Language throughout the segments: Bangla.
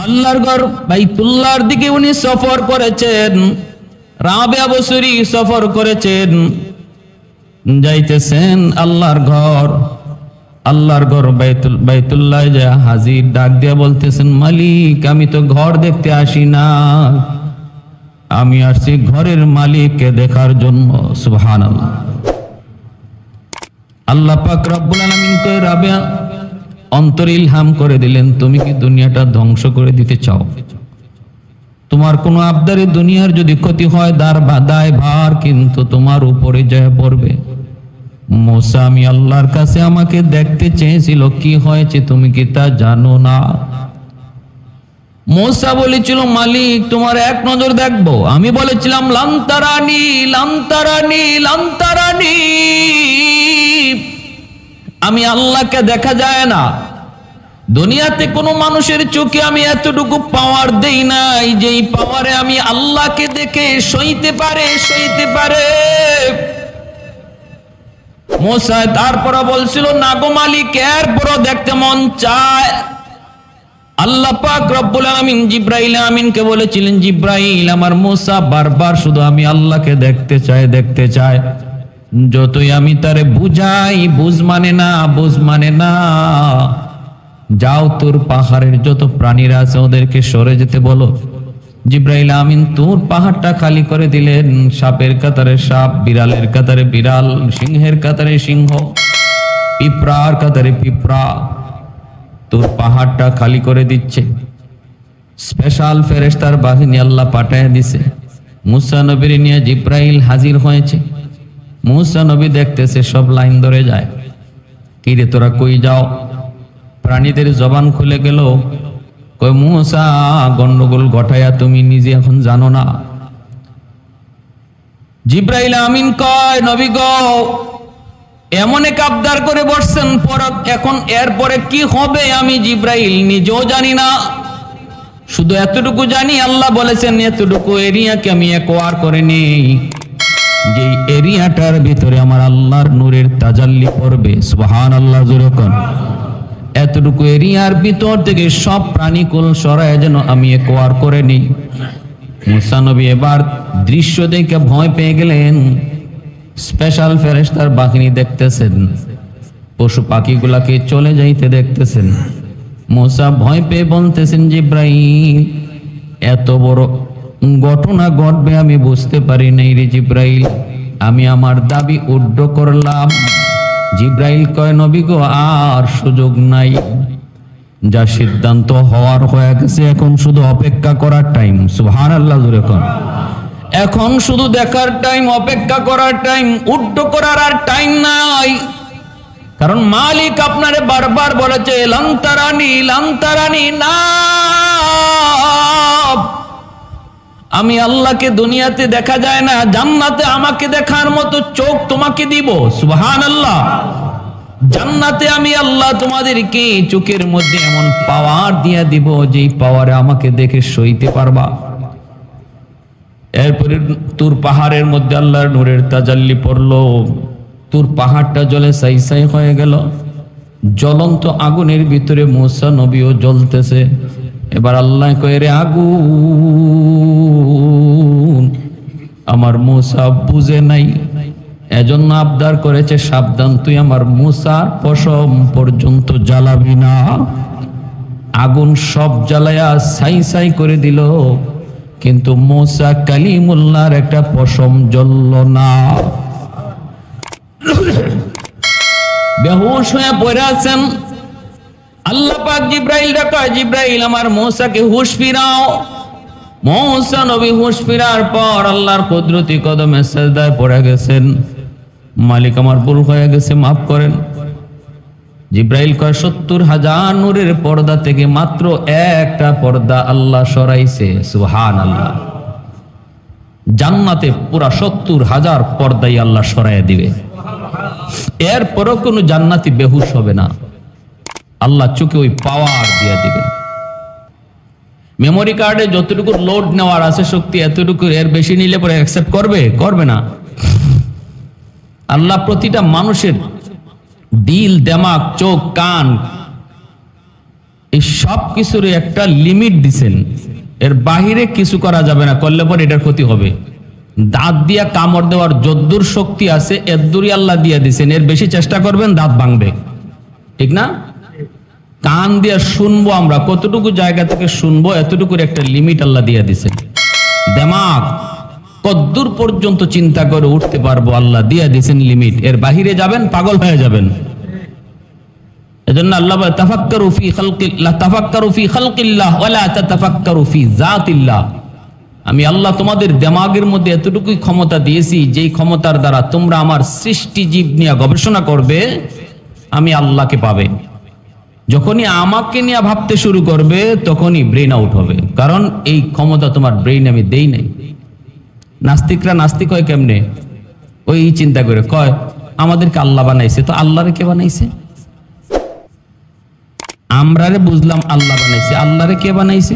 আল্লাহর ঘর বাইতুল্লাহর দিকে উনি সফর করেছেন, রাবিয়া বসরি সফর করেছেন, যাইতেছেন আল্লাহর ঘর বাইতুল্লাহ যা হাজির, ডাক দিয়া বলতেছেন, মালিক আমি তো ঘর দেখতে আসি না, আমি আসছি ঘরের মালিককে দেখার জন্য। সুবহানাল্লাহ। আল্লাহ পাক রব্বুল আলামিন কে রাবিয়া অন্তর ইলহাম করে দিলেন, তুমি কি দুনিয়াটা ধ্বংস করে দিতে চাও? তোমার কোনো আবদারে দুনিয়ার যদি ক্ষতি হয়, দায় ভার কিন্তু তোমার উপরে যায় পড়বে। মুসা, আমি আল্লাহর কাছে আমাকে দেখতে চেয়েছিল, কি হয়েছে তুমি কি তা জানো না? মুসা বলেছিল, মালিক তোমার এক নজর দেখবো। আমি বলেছিলাম, লান্তারানি লান্তারানি লান্তারানি, আমি আল্লাহকে দেখা যায় না। দুনিয়াতে কোনো মানুষের চোখে আমি এতটুকু পাওয়ার দেই নাই যেই পাওয়ারে আমি আল্লাহকে দেখে সইতে পারে। মুসা তারপর বলছিল, না গো মালিক, এরপরও দেখতে মন চায়। আল্লাহ পাক রব্বুল আলামিন জিব্রাইল আমিনকে বলেছিলেন, জিব্রাইল, আমার মুসা বারবার শুধু আমি আল্লাহকে দেখতে চায়। যতই আমি তারে বুঝাই, বুঝ মানে না। যাও তোর পাহাড়ের যত প্রাণীরা আছে ওদেরকে সরে যেতে বলো। জিব্রাইল আমিন তোর পাহাড়টা খালি করে দিলেন। সাপের কাতারে সাপ, বিড়ালের কাতারে বিড়াল, সিংহের কাতারে সিংহ, পিঁপড়ার কাতারে পিঁপড়া, তোর পাহাড়টা খালি করে দিচ্ছে। স্পেশাল ফেরেশতার বাহিনী আল্লাহ পাঠায় দিছে। মুসা নবীর নিয়ে জিব্রাইল হাজির হয়েছে। মুসা নবী দেখতেছে, সব লাইন ধরে যায়। কিরে তোরা কই যাও? প্রাণীদের জবান খুলে গেল। কই, মুসা গন্ডগোল ঘটায়া তুমি নিজে এখন জানো না। জিব্রাইল আমিন কয়, নবী গো, এমন এক আবদার করে বসছেন, এখন এরপরে কি হবে আমি জিব্রাইল নিজেও জানি না। শুধু এতটুকু জানি, আল্লাহ বলেছেন এতটুকু এরিয়াকে আমি একোয়ার করে নেই, যে এরিয়াটার ভিতরে আমার আল্লাহর নূরের তাজাল্লি পড়বে। সুবহানাল্লাহ, জোরে কোন। এতটুকু এরিয়ার ভিতর থেকে সব প্রাণীকুল সরায় যেন আমি একোয়ার করে নিই। মুসা নবী এবার দৃশ্য দেখে ভয় পেয়ে গেলেন। স্পেশাল ফেরেশতার বাহিনী দেখতেছেন, পশু পাখিগুলাকে চলে যাইতে দেখতেছেন। মুসা ভয় পেয়ে বলতেছেন, জিব্রাইল, এত বড় ঘটনা ঘটবে আমি বুঝতে পারি নাই রে জিব্রাইল, আমি আমার দাবি উড্ড করলাম। জিব্রাইল কয়, নবী গো, আর সুযোগ নাই, যা সিদ্ধান্ত হওয়ার হয়ে গেছে, এখন শুধু অপেক্ষা করার টাইম। সুবহানাল্লাহ, জোরে কোন। এখন শুধু দেখার টাইম, অপেক্ষা করার টাইম, উড্ড করার আর টাইম নাই। কারণ মালিক আপনারে বারবার বলেছে, লান্তারানি লান্তারানি না, আমি আল্লাহকে দুনিয়াতে দেখা যায় না, জান্নাতে আমাকে দেখার মতো চোখ তোমাকে দিব। সুবহানাল্লাহ। জান্নাতে আমি আল্লাহ তোমাদেরকে চোখের মধ্যে এমন পাওয়ার দিয়া দিব, যেই পাওয়ারে আমাকে দেখে সইতে পারবা। এরপরে তুর পাহাড়ের মধ্যে আল্লাহর নূরের তাজাল্লি পড়লো। তুর পাহাড়টা জ্বলে ছাই হয়ে গেল। জ্বলন্ত আগুনের ভিতরে মুসা নবীও জ্বলতেছে। এবার আল্লাহ কয়, রে আগুন, আমার মুসা বুঝে নাই, এজন্য আবদার করেছে, সাবধান, তুই আমার মুসার পশম পর্যন্ত জ্বালাবি না। আগুন সব জ্বালায়া ছাই করে দিল, কিন্তু মুসা কালিমুল্লাহর একটা পশম জ্বলল না। বেহুশ হয়ে পড়ে আছেন। আল্লাহ পাক জিব্রাইল ডাকা, জিব্রাইল, আমার মুসাকে হুঁশ ফিরাও। মুসা নবী হুঁশ ফিরার পর আল্লাহর কুদরতি কদমে সিজদায় পড়ে গেছেন। মালিক, আমার ভুল হয়ে গেছে, মাফ করেন। জিব্রাইল কয়, ৭০,০০০ নূরের পর্দা থেকে মাত্র একটা পর্দা আল্লাহ সরাইছে। সুবহানাল্লাহ। জান্নাতে পুরা ৭০,০০০ পর্দাই আল্লাহ সরাইয়া দিবে। এরপরও কোনো জান্নাতি বেহুশ হবে না, আল্লাহ চোখে ওই পাওয়ার দিয়ে দিবেন। মেমোরি কার্ডে যতটুকু লোড নেওয়ার আছে শক্তি, এতটুকু, এর বেশি নিলে পরে অ্যাকসেপ্ট করবে না। আল্লাহ প্রতিটা মানুষের দিল, দেমাগ, চোখ, কান এই সব কিছুর একটা লিমিট দিছেন, এর বাহিরে কিছু করা যাবে না, করলে পরে এটার ক্ষতি হবে। দাঁত দিয়া কামড় দেওয়ার যদ্দূর শক্তি আছে এদ্দুরই আল্লাহ দিয়া দিছেন, এর বেশি চেষ্টা করবেন দাঁত ভাঙবে, ঠিক না? কান দিয়া শুনবো আমরা, কতটুকু জায়গা থেকে শুনবো এতটুকুর একটা লিমিট আল্লাহ দিয়া দিছেন। দিমাগ কদ্দূর পর্যন্ত চিন্তা করে উঠতে পারবো আল্লাহ দিয়া দিছেন লিমিট, এর বাহিরে যাবেন পাগল হয়ে যাবেন। এজন্য আল্লাহ বলে তাফাক্কারু ফি খালকিল্লাহ, তাফাক্কারু ফি খালকিল্লাহ ওয়ালা তাতাফাক্কারু ফি যাতিল্লাহ। আমি আল্লাহ তোমাদের দিমাগের মধ্যে এতটুকুই ক্ষমতা দিয়েছি, যেই ক্ষমতার দ্বারা তোমরা আমার সৃষ্টি জীব নিয়ে গবেষণা করবে, আমি আল্লাহকে পাবে। যখনই আমাকে নিয়ে ভাবতে শুরু করবে তখনই ব্রেন আউট হবে, কারণ এই ক্ষমতা তোমার ব্রেইন আমি দেই নাই। নাস্তিকরা নাস্তিক হয় কেমনে? ওই চিন্তা করে কয় আমাদেরকে আল্লাহ বানাইছে, তো আল্লাহরে কে বানাইছে? আমরারে বুঝলাম আল্লাহ বানাইছে, আল্লাহরে কে বানাইছে?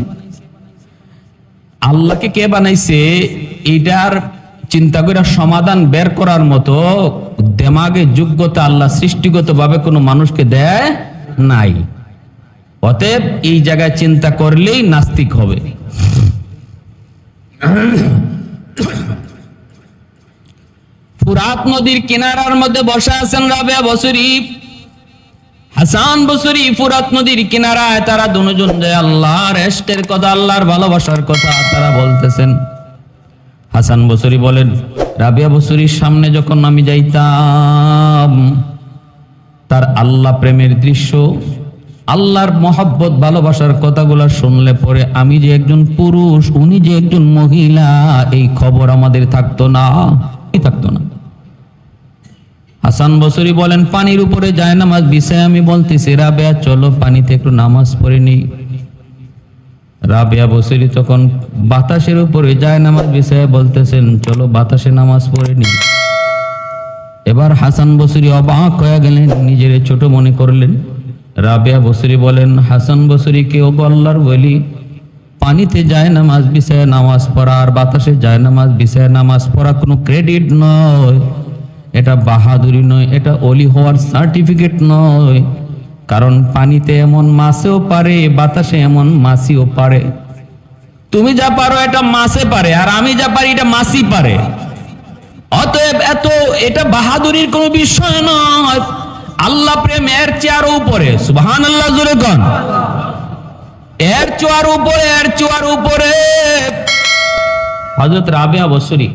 আল্লাহকে কে বানাইছে এটার চিন্তা করে সমাধান বের করার মতো দিমাগে যোগ্যতা আল্লাহ সৃষ্টিগতভাবে কোনো মানুষকে দেয় নাই। অতএব এই জায়গায় চিন্তা করলেই নাস্তিক হবে। ফুরাত নদীর কিনারার মধ্যে বসে আছেন রাবেয়া বসরি, হাসান বসরি। ফুরাত নদীর কিনারায় তারা দুজন যায় আল্লাহর ইশকের কথা, আল্লাহর ভালোবাসার কথা তারা বলতেছেন। হাসান বসরি বলেন, রাবেয়া বসরির সামনে যখন আমি যাইতাম, তার আল্লাহ প্রেমের দৃশ্য, আল্লাহর মহব্বত ভালোবাসার কথাগুলো শুনলে পরে আমি যে একজন পুরুষ, উনি যে একজন মহিলা, এই খবর আমাদের থাকতো না, থাকতো না। হাসান বসরি বলেন, পানির উপরে যায় নামাজ বিষয়ে আমি বলতেছি, রাবেয়া চলো পানিতে একটু নামাজ পড়ে নেই। রাবেয়া বসরি তখন বাতাসের উপরে যায় নামাজ বিষয়ে বলতেছেন, চলো বাতাসে নামাজ পড়ে নেই। এবার হাসান বসরি অবাক হয়ে গেলেন, নিজের ছোট মনে করলেন। রাবেয়া বসরি বলেন, হাসান বসরি কে ও আল্লাহর ওলি, পানিতে যায় নামাজ বিষয়ে নামাজ পড়া আর বাতাসে যায় নামাজ বিষয়ে নামাজ পড়া কোনো ক্রেডিট নয়, এটা বাহাদুরি নয়, এটা ওলি হওয়ার সার্টিফিকেট নয়। কারণ পানিতে এমন মাছেও পারে, বাতাসে এমন মাছিও পারে। তুমি যা পারো এটা মাছে পারে, আর আমি যা পারি এটা মাছি পারে। অতএব এটা বাহাদুরির কোনো বিষয় নয়। আল্লাহ প্রেম এর চেয়ার উপরে, সুবহানাল্লাহ জোরে কোন, এর চেয়ার উপরে, এর চেয়ার উপরে। হযরত রাবেয়া বসরি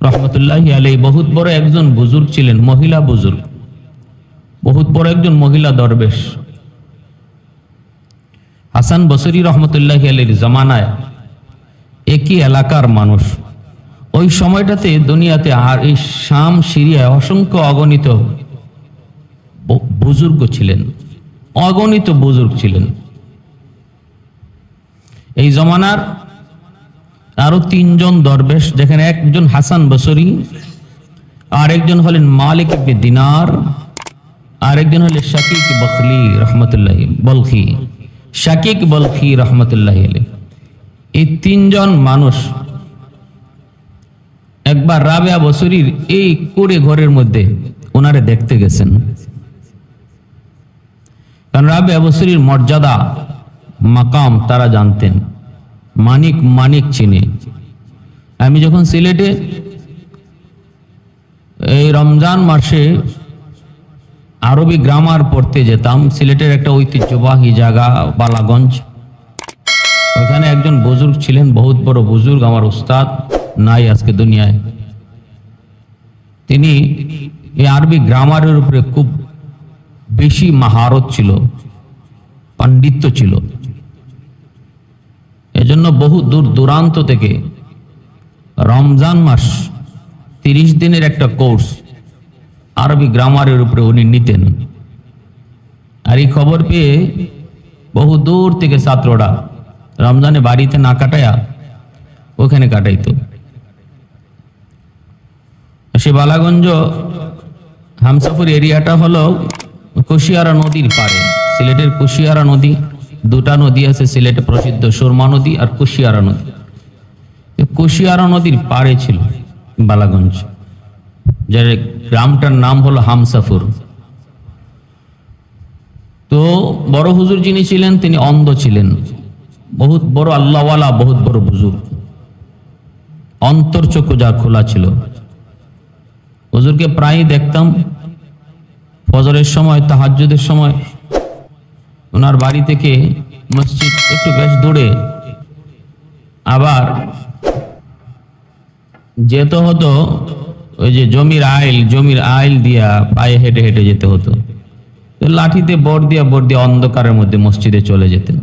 রহমতুল্লাহি আলাইহি বহুত বড় একজন বুজুর্গ ছিলেন, মহিলা বুজুর্গ, বহুত বড় একজন মহিলা দরবেশ। হাসান বসরি রহমতুল্লাহি আলাইহির জামানায় একই এলাকার মানুষ। ওই সময়টাতে দুনিয়াতে আর এই শাম সিরিয়ায় অসংখ্য অগণিত বুজুর্গ ছিলেন, অগণিত বুজুর্গ ছিলেন। এই জমানার আরো তিনজন দরবেশ, যেখানে একজন হাসান বসরি, আর একজন হলেন মালিক ইবনে দিনার, আর একজন হলেন শাকিক বখলি রহমতুল্লাহি বলখি, শাকিক বলখি রহমতুল্লাহি আলাইহি। এই তিনজন মানুষ একবার রাবেয়া বসরির এই কুড়ে ঘরের মধ্যে ওনারে দেখতে গেছেন। কারণ রাবেয়া বসরির মর্যাদা মাকাম তারা জানতেন, মানিক মানিক চিনে। আমি যখন সিলেটে এই রমজান মাসে আরবি গ্রামার পড়তে যেতাম, সিলেটের একটা ঐতিহ্যবাহী জায়গা বালাগঞ্জ, ওখানে একজন বুজুর্গ ছিলেন, বহুত বড় বুজুর্গ, আমার উস্তাদ, নাই আজকে দুনিয়ায়। তিনি এই আরবি গ্রামারের উপরে খুব বেশি মাহারত ছিল, পাণ্ডিত্য ছিল। এজন্য বহু দূর দূরান্ত থেকে রমজান মাস 30 দিনের একটা কোর্স আরবি গ্রামারের উপরে উনি নিতেন। আর এই খবর পেয়ে বহু দূর থেকে ছাত্ররা রমজানে বাড়িতে না কাটায়া ওখানে কাটাইতো। সে বালাগঞ্জ হামসাফুর এরিয়াটা হলো কুশিয়ারা নদীর পারে। সিলেটের কুশিয়ারা নদী, দুটা নদী আছে সিলেটে প্রসিদ্ধ, সুরমা নদী আর কুশিয়ারা নদী। কুশিয়ারা নদীর পারে ছিল বালাগঞ্জ, যার গ্রামটার নাম হলো হামসাফুর। তো বড় হুজুর যিনি ছিলেন তিনি অন্ধ ছিলেন, বহুত বড় আল্লাহওয়ালা, বহুত বড় বুজুর্গ, অন্তর্চক্ষু যা খোলা ছিল। হুজুরকে প্রায়ই দেখতাম ফজরের সময়, তাহাজ্জুদের সময় ওনার বাড়ি থেকে মসজিদ একটু বেশ দূরে, আবার যেতে হতো ওই যে জমির আইল দিয়া পায়ে হেঁটে হেঁটে যেতে হতো। লাঠিতে বর দিয়া অন্ধকারের মধ্যে মসজিদে চলে যেতেন।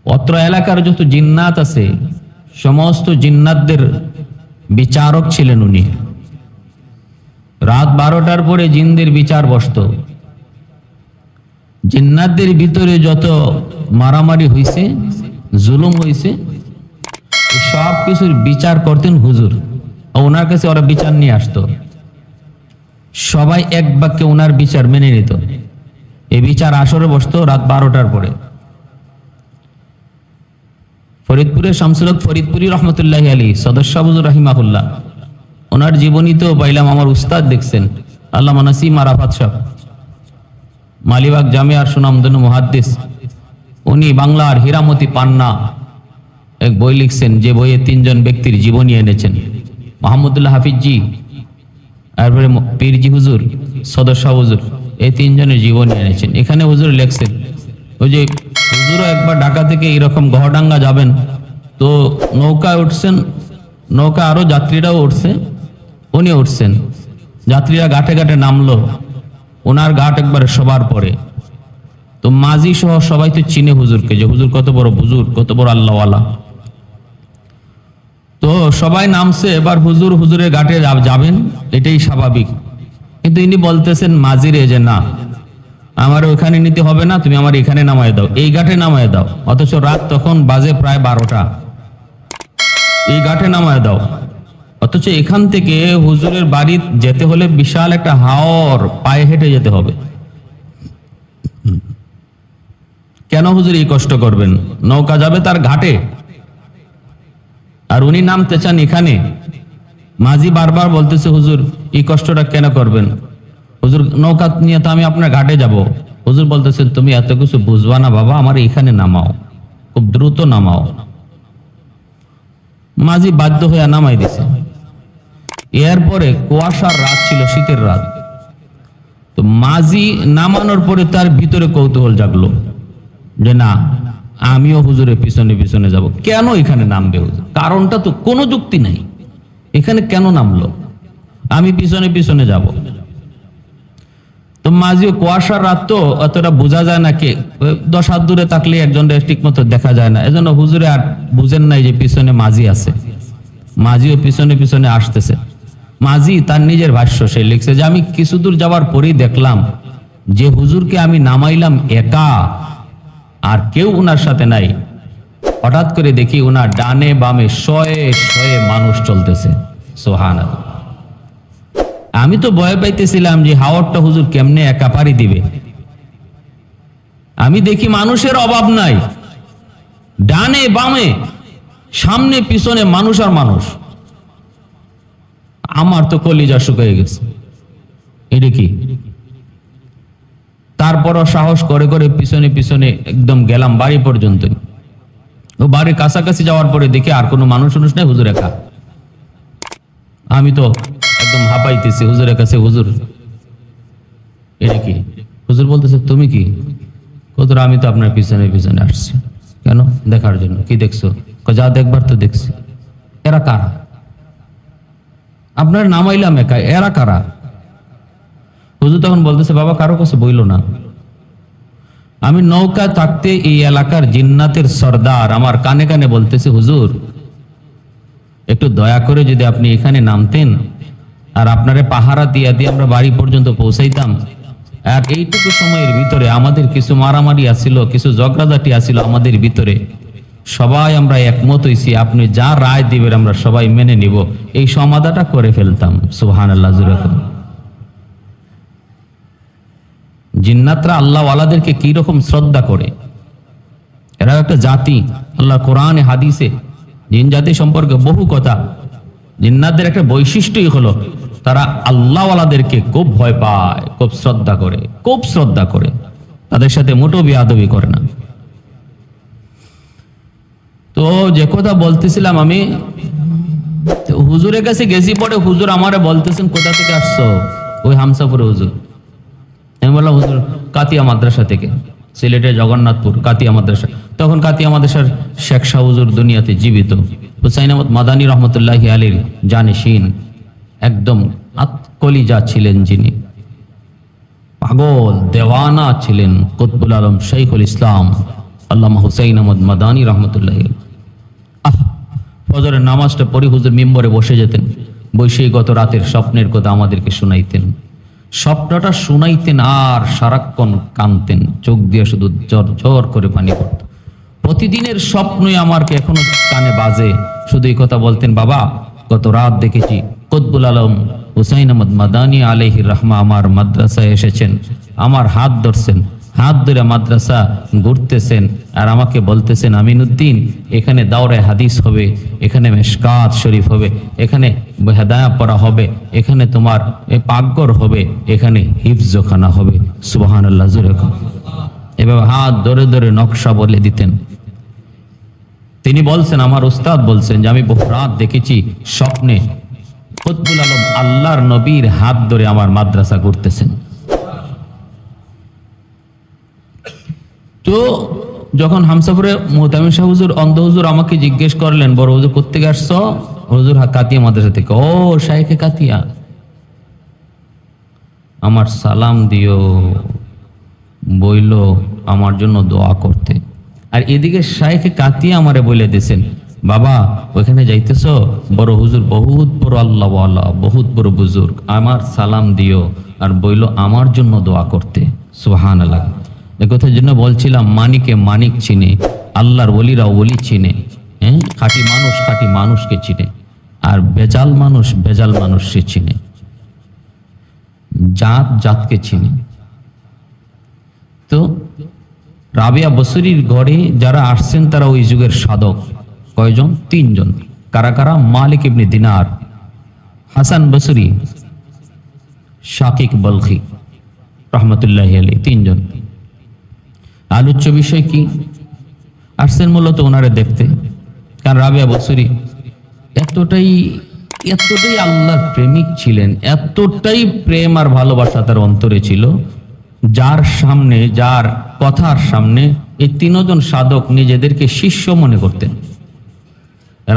অত্র এলাকার যত জিন্নাত আছে সমস্ত জিন্নাতদের বিচারক ছিলেন উনি। রাত 12টার পরে জিনদের বিচার বসতো। জিন্নাতদের ভিতরে যত মারামারি হইছে, জুলুম হইছে, সব কিছুর বিচার করতেন হুজুর। ওনার কাছে ওরা বিচার নিয়ে আসতো, সবাই এক বাক্যে ওনার বিচার মেনে নিত। এই বিচার আসরে বসতো রাত 12টার পরে। ফরিদপুরের শামসুল হক ফরিদপুরি রহমতুল্লাহ আলী সদস্য হুজুর রাহিমাহুল্লাহ, ওনার জীবনী তো পাইলাম আমার উস্তাদ দেখছেন আল্লামা নাসিম আরাফাত সাহেব, মালিবাগ জামিয়ার সুনামধন্য মুহাদ্দিস। উনি বাংলার হীরামতি পান্না এক বই লিখছেন, যে বইয়ে 3 জন ব্যক্তির জীবনী এনেছেন, মাহমুদুল্লাহ হাফিজি, তারপরে পীরজি হুজুর, সদস্য হুজুর, এই 3 জনের জীবনী এনেছেন। এখানে হুজুর লেখছেন, ওই যে হুজুরও একবার ঢাকা থেকে এরকম গহডাঙ্গা যাবেন, তো নৌকায় উঠছেন, নৌকা আরো যাত্রীরাও উঠছে, উনি উঠছেন, যাত্রীরা ঘাটে ঘাটে নামলো, ওনার ঘাট একবারে সবার পরে। তো মাঝি সহ সবাই তো চিনে হুজুরকে, যে হুজুর কত বড় বুজুর্গ, কত বড় আল্লাহওয়ালা। তো সবাই নামছে, এবার হুজুরের ঘাটে যাবেন, এটাই স্বাভাবিক। কিন্তু ইনি বলতেছেন মাঝিরে যে না, আমার ওইখানে নিতে হবে না, তুমি আমার এখানে নামায় দাও, এই ঘাটে নামায় দাও। অথচ রাত তখন বাজে প্রায় 12টা, এই ঘাটে নামায় দাও। অথচ এখান থেকে হুজুরের বাড়ি যেতে হলে বিশাল একটা হাওর পায়ে হেঁটে যেতে হবে। কেন হুজুর এই কষ্ট করবেন? নৌকা যাবে তার ঘাটে, আর উনি নামতে চান এখানে। মাঝি বারবার বলতেছে, হুজুর এই কষ্টটা কেন করবেন? হুজুর নৌকা নিয়ে তো আমি আপনার ঘাটে যাব। হুজুর বলতেছেন, তুমি এত কিছু বুঝবা না বাবা, আমার এখানে নামাও, খুব দ্রুত নামাও। মাঝি বাধ্য হয়ে নামাই দিছে। এরপরে কুয়াশার রাত ছিল, শীতের রাত। তো মাঝি নামানোর পরে তার ভিতরে কৌতূহল জাগলো যে না, আমিও হুজুরের পিছনে পিছনে যাব। কেন এখানে নামবে হুজুর? কারণটা তো কোনো যুক্তি নাই, এখানে কেন নামলো? আমি পিছনে পিছনে যাব। তো মাঝিও, কুয়াশার রাত তো অতটা বোঝা যায় না, কে 10 হাত দূরে থাকলে একজনের ঠিক মতো দেখা যায় না। এজন্য হুজুরে আর বুঝেন নাই যে পিছনে মাঝি আছে। মাঝিও পিছনে পিছনে আসতেছে। মাঝি তার নিজের ভাষ্য সে লিখছে যে আমি কিছু দূর যাওয়ার পরেই দেখলাম যে হুজুরকে আমি নামাইলাম একা, আর কেউ উনার সাথে নাই। হঠাৎ করে দেখি উনার ডানে বামে শয়ে শয়ে মানুষ চলতেছে। সুবহানাল্লাহ। আমি তো ভয় পাইতেছিলাম যে হাওরটা হুজুর কেমনে একা পারি দিবে। আমি দেখি মানুষের অভাব নাই, ডানে বামে সামনে পিছনে মানুষ আর মানুষ। আমার তো কলিজা শুকিয়ে গেছে, এটা কি? তারপরও সাহস করে করে পিছনে পিছনে একদম গেলাম বাড়ি পর্যন্ত। ও বাড়ির কাছাকাছি যাওয়ার পরে দেখি আর কোনো মানুষ নাই, হুজুর একা। আমি তো একদম হাঁপাইতেছি হুজুরের কাছে, হুজুর এটা কি? হুজুর বলতেছে, তুমি কি? হুজুর আমি তো আপনার পিছনে পিছনে আসছি। কেন? দেখার জন্য। কি দেখছো? যা দেখবার তো দেখছি। এরা কারা? আপনার নামাইলাম একা, এরা কারা? হুজুর তখন বলতেছে, বাবা কারো কাছে বইল না। আমি নৌকা থাকতে এই এলাকার জিন্নাতের সর্দার আমার কানে কানে বলতেছে, হুজুর একটু দয়া করে যদি আপনি এখানে নামতেন, আর আপনারে পাহারা দিয়া দিয়ে আমরা বাড়ি পর্যন্ত পৌঁছাইতাম। আর এইটুকু সময়ের ভিতরে আমাদের কিছু মারামারি আসিল, কিছু ঝগড়াঝাটি আসিল আমাদের ভিতরে, সবাই আমরা একমত হইছি, আপনি যা রায় দিবেন আমরা সবাই মেনে নিব, এই সমাধানটা করে ফেলতাম। সুবহানাল্লাহ। জিন্নাতরা আল্লাহ ওয়ালাদেরকে কি রকম শ্রদ্ধা করে। এরা একটা জাতি। আল্লাহ কোরআনে হাদিসে জিন জাতি সম্পর্কে বহু কথা। জিন্নাতদের একটা বৈশিষ্ট্যই হলো তারা আল্লাহওয়ালাদেরকে খুব ভয় পায়, খুব শ্রদ্ধা করে, খুব শ্রদ্ধা করে, তাদের সাথে মোটেও বেয়াদবি করে না। তো যে কথা বলতেছিলাম আমি, হুজুরের কাছে গেছি, পরে হুজুর আমারে বলতেছেন কোথা থেকে আসছো? ওই হামসাপুরে হুজুর। আমি বললাম হুজুর কাতিয়া মাদ্রাসা থেকে, সিলেটের জগন্নাথপুর কাতিয়া মাদ্রাসা। তখন কাতিয়া মাদ্রাসার শেখ শাহ হুজুর দুনিয়াতে জীবিত, হুসাইন আহমদ মাদানী রহমতুল্লাহি আলীর জানিশিন, একদম কলিজা ছিলেন যিনি, পাগল দেওয়ানা ছিলেন কুতবুল আলম শৈখুল ইসলাম আল্লামা হুসাইন আহমদ মাদানী রহমতুল্লাহি। ফজরের নামাজটা পড়ি হুজুর মিম্বরে বসে যেতেন, বৈশাখী গত রাতের স্বপ্নের কথা আমাদেরকে শোনাইতেন, স্বপ্নটা শুনাইতেন আর সারাক্ষণ কাঁদতেন, চোখ দিয়ে শুধু ঝর ঝর করে পানি পড়ত। প্রতিদিনের স্বপ্নই আমাকে এখনো কানে বাজে, শুধু এই কথা বলতেন, বাবা গত রাত দেখেছি কুতবুল আলম হুসাইন আহমদ মাদানী আলাইহির রহমা আমার মাদ্রাসায় এসেছেন, আমার হাত ধরছেন, হাত ধরে মাদ্রাসা ঘুরতেছেন আর আমাকে বলতেছেন আমিনুদ্দিন এখানে দাওরায়ে হাদিস হবে, এখানে মেশকাত শরীফ হবে, এখানে হেদায়া পড়া হবে, এখানে তোমার পাকঘর হবে, এখানে হিফজখানা হবে। সুবহানাল্লাহ জোরে বলুন। এভাবে হাত ধরে ধরে নকশা বলে দিতেন। তিনি বলছেন, আমার উস্তাদ বলছেন যে আমি বহু রাত দেখেছি স্বপ্নে কুতবুল আলম আল্লাহর নবীর হাত ধরে আমার মাদ্রাসা ঘুরতেছেন। তো যখন হামসাপুরে মুহতামিম শাহ হুজুর অন্ধ হুজুর আমাকে জিজ্ঞেস করলেন, বড় হুজুর কোত্থেকে আসছো? হুজুর কাতিয়া মাদ্রাসা থেকে। ও শাইখে কাতিয়া, আমার সালাম দিও, বইল আমার জন্য দোয়া করতে। আর এদিকে শাইখে কাতিয়া আমারে বলে দিয়েছেন, বাবা ওইখানে যাইতেছো, বড় হুজুর বহুত বড় আল্লাহ ওয়ালা, বহুত বড় বুজুর্গ, আমার সালাম দিও আর বইল আমার জন্য দোয়া করতে। সুবহানাল্লাহ। একথার জন্য বলছিলাম, মানিকে মানিক চিনে, আল্লাহর ওলিরা ওলি চিনে, হ্যাঁ, খাঁটি মানুষ খাঁটি মানুষকে চিনে, আর বেজাল মানুষ বেজাল মানুষকে চিনে, জাত জাতকে চিনে। তো রাবিয়া বসরির ঘরে যারা আসছেন তারা ওই যুগের সাধক কয়জন? 3 জন। কারা কারা? মালিক ইবনে দিনার, হাসান বসরি, শাকিক বলখি রহমতুল্লাহি আলাইহি, 3 জন। আলোচ্য বিষয় কি? আসছেন মূলত ওনারে দেখতে, কারণ রাবিয়া বসরি এতটাই আল্লাহর প্রেমিক ছিলেন, এতটাই প্রেম আর ভালোবাসা তার অন্তরে ছিল, যার সামনে, যার কথার সামনে এই 3 জন সাধক নিজেদেরকে শিষ্য মনে করতেন।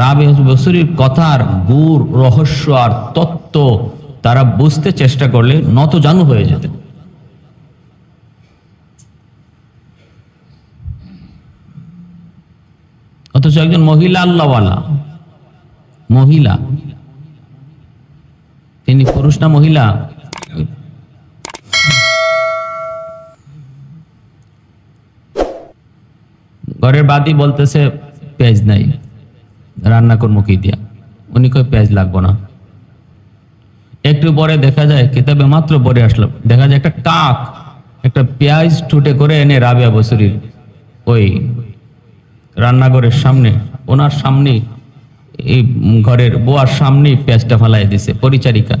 রাবিয়া বসরির কথার গুড় রহস্য আর তত্ত্ব তারা বুঝতে চেষ্টা করলে নতজানু হয়ে যেতেন। অথচ একজন মহিলা আল্লাহওয়ালা, মহিলা, তিনি পুরুষ না মহিলা? ঘরের বাদি বলতেছে পেঁয়াজ নাই, রান্না করবো কি দিয়া? উনি কই পেঁয়াজ লাগবো না। একটু পরে দেখা যায়, কিতাবে মাত্র পরে আসলো, দেখা যায় একটা কাক একটা পেঁয়াজ ঠুটে করে এনে রাবিয়া বসরির ওই রান্নাঘরের সামনে, ওনার সামনে, এই ঘরের বুয়ার সামনে পেঁয়াজটা ফালাই দিছে পরিচারিকা।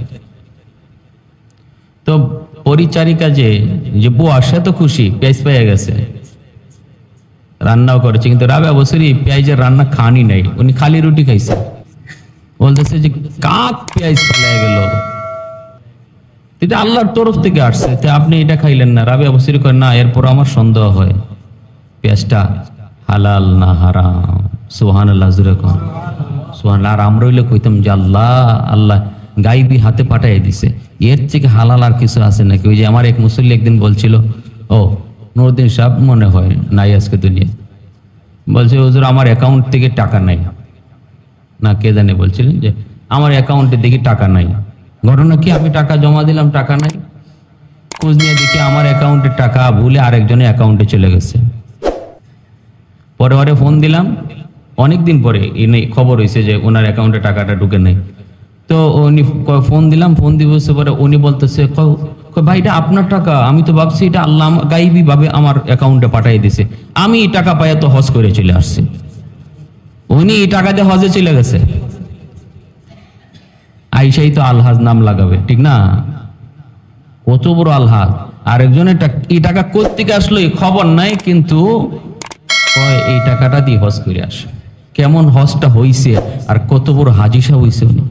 তো পরিচারিকা যে বুয়া, সে তো খুশি, পেঁয়াজ পেয়ে গেছে, রান্নাও করেছে, কিন্তু রাবিয়া বসরি পেঁয়াজের রান্না খানি নাই, উনি খালি রুটি খাইছে। বলতেছে যে কাক পেঁয়াজ ফালাই গেল, এটা আল্লাহর তরফ থেকে আসছে, তো আপনি এটা খাইলেন না? রাবিয়া বসরি কয় না, এরপর আমার সন্দেহ হয় পেঁয়াজটা হালাল না হারাম। সুবহানাল্লাহ জোরে কোন সুবহানাল্লাহ। আর আমরা হইলে কইতাম যে আল্লাহ গাইবি হাতে পাঠাই দিছে, এর থেকে হালাল আর কিছু আছে নাকি? ওই যে আমার এক মুসল্লি একদিন বলছিল, ও নুরুদ্দিন সাহেব মনে হয় নাই আজকে দুনিয়া, বলছে হুজুর আমার অ্যাকাউন্ট থেকে টাকা নাই, না কে জানে বলছিলেন যে আমার অ্যাকাউন্টে দেখি টাকা নাই। ঘটনা কি? আমি টাকা জমা দিলাম, টাকা নাই, খোঁজ নিয়ে দেখি আমার অ্যাকাউন্টে টাকা ভুলে আরেকজনের অ্যাকাউন্টে চলে গেছে। পরে ফোন দিলাম, অনেকদিন পরে খবর হয়েছে যে ওনার অ্যাকাউন্টে টাকাটা ঢুকে নাই। তো উনি ফোন দিলাম, ফোন দিবসে পরে উনি বলতেছে, ভাই এটা আপনার টাকা, আমি তো ভাবছি এটা আল্লাহ গাইবি ভাবে আমার অ্যাকাউন্টে পাঠিয়ে দিছে, আমি এই টাকা পাইয়া তো হজ করে চলে আসছি। উনি এই টাকা দিয়ে হজে চলে গেছে। আইসাই তো আলহাজ নাম লাগাবে, ঠিক না? কত বড় আলহাজ। আরেকজন এই টাকা কোত্থেকে আসলো এই খবর নাই, কিন্তু এই টাকাটা দিয়ে হজ করে আসে। কেমন হজটা হইছে আর কত বড় হাজিসা হইছে উনি।